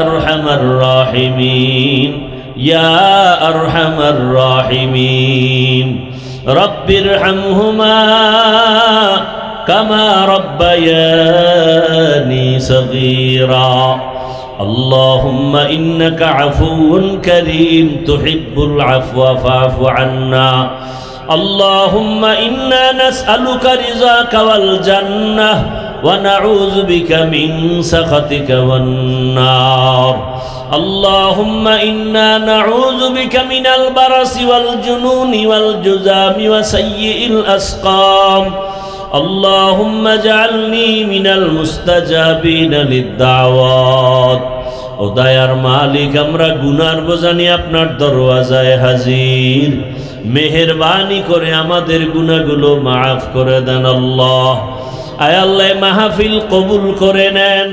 أرحم الراحمين، يا أرحم الراحمين. رب ارحمهما كما ربياني صغيرا. اللهم إنك عفو كريم تحب العفو فاعف عنا. اللهم إنا نسألك رضاك والجنة ونعوذ بك من سخطك والنار اللهم إنا نعوذ بك من البرص والجنون والجذام وسيء الأسقام اللهم اجعلني من المستجابين للدعوات ও দয়ার মালিক আমরা গুনার বোঝা নিয়ে আপনার দরওয়াজায় হাজির মেহেরবানি করে আমাদের গুনাহগুলো মাফ করে দেন আল্লাহ আয় আল্লাহ মাহফিল কবুল করে নেন।